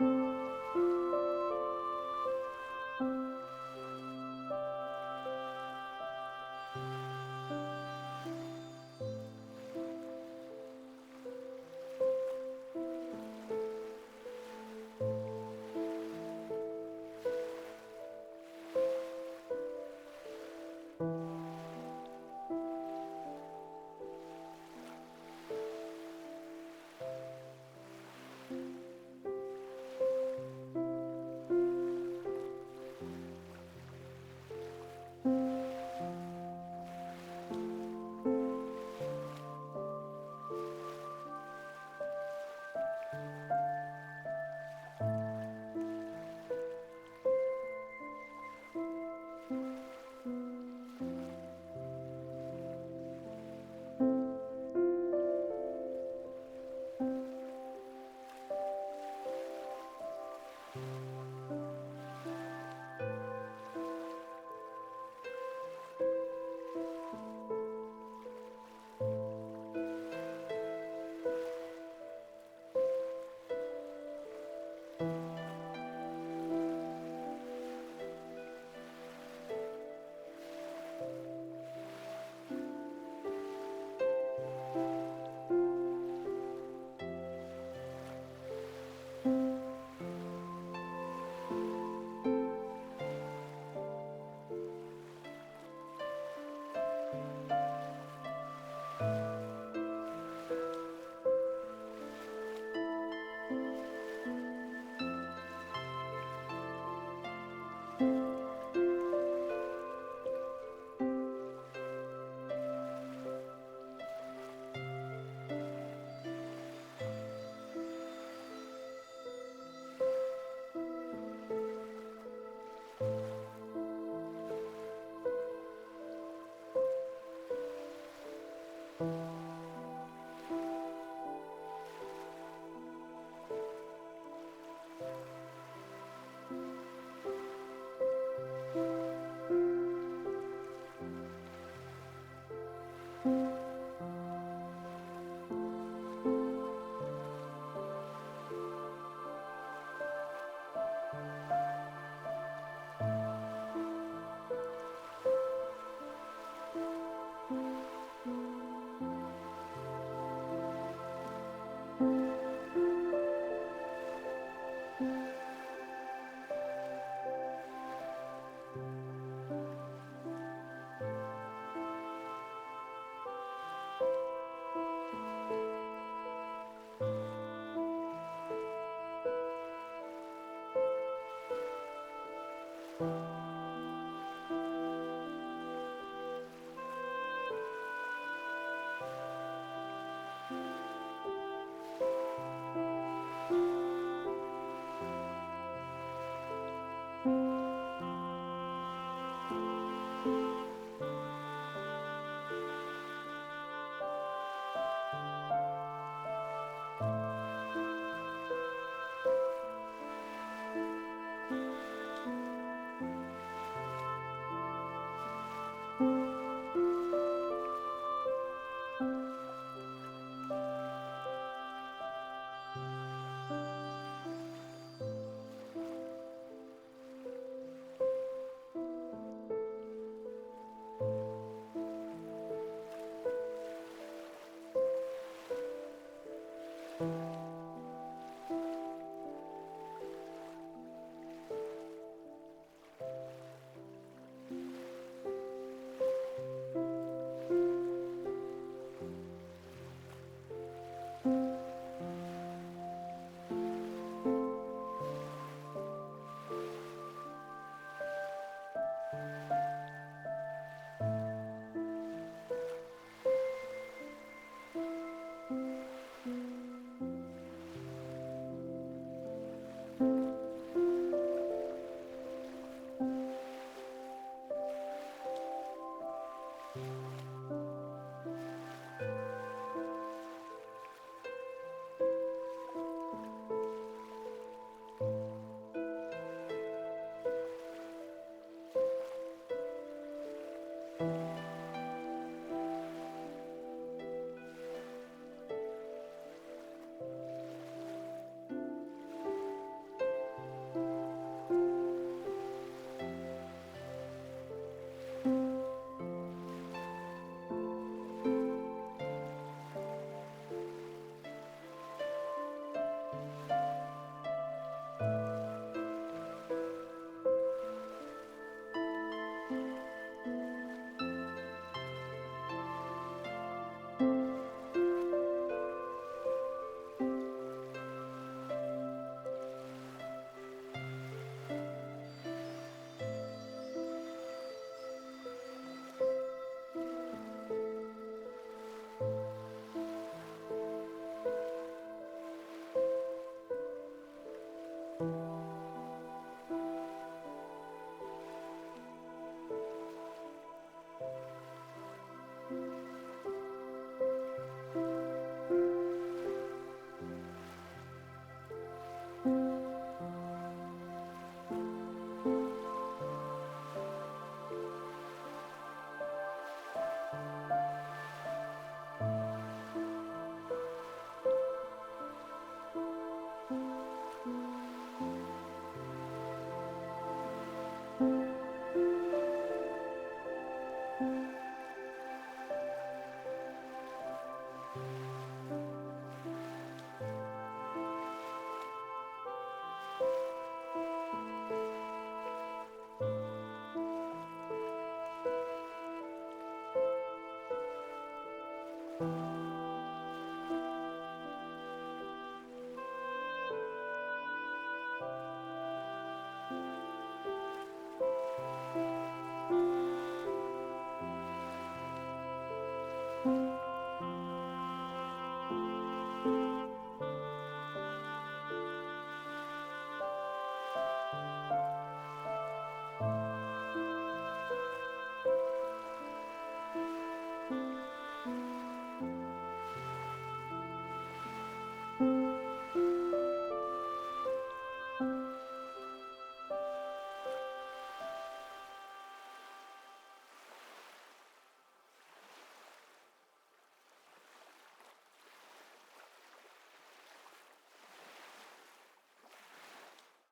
you.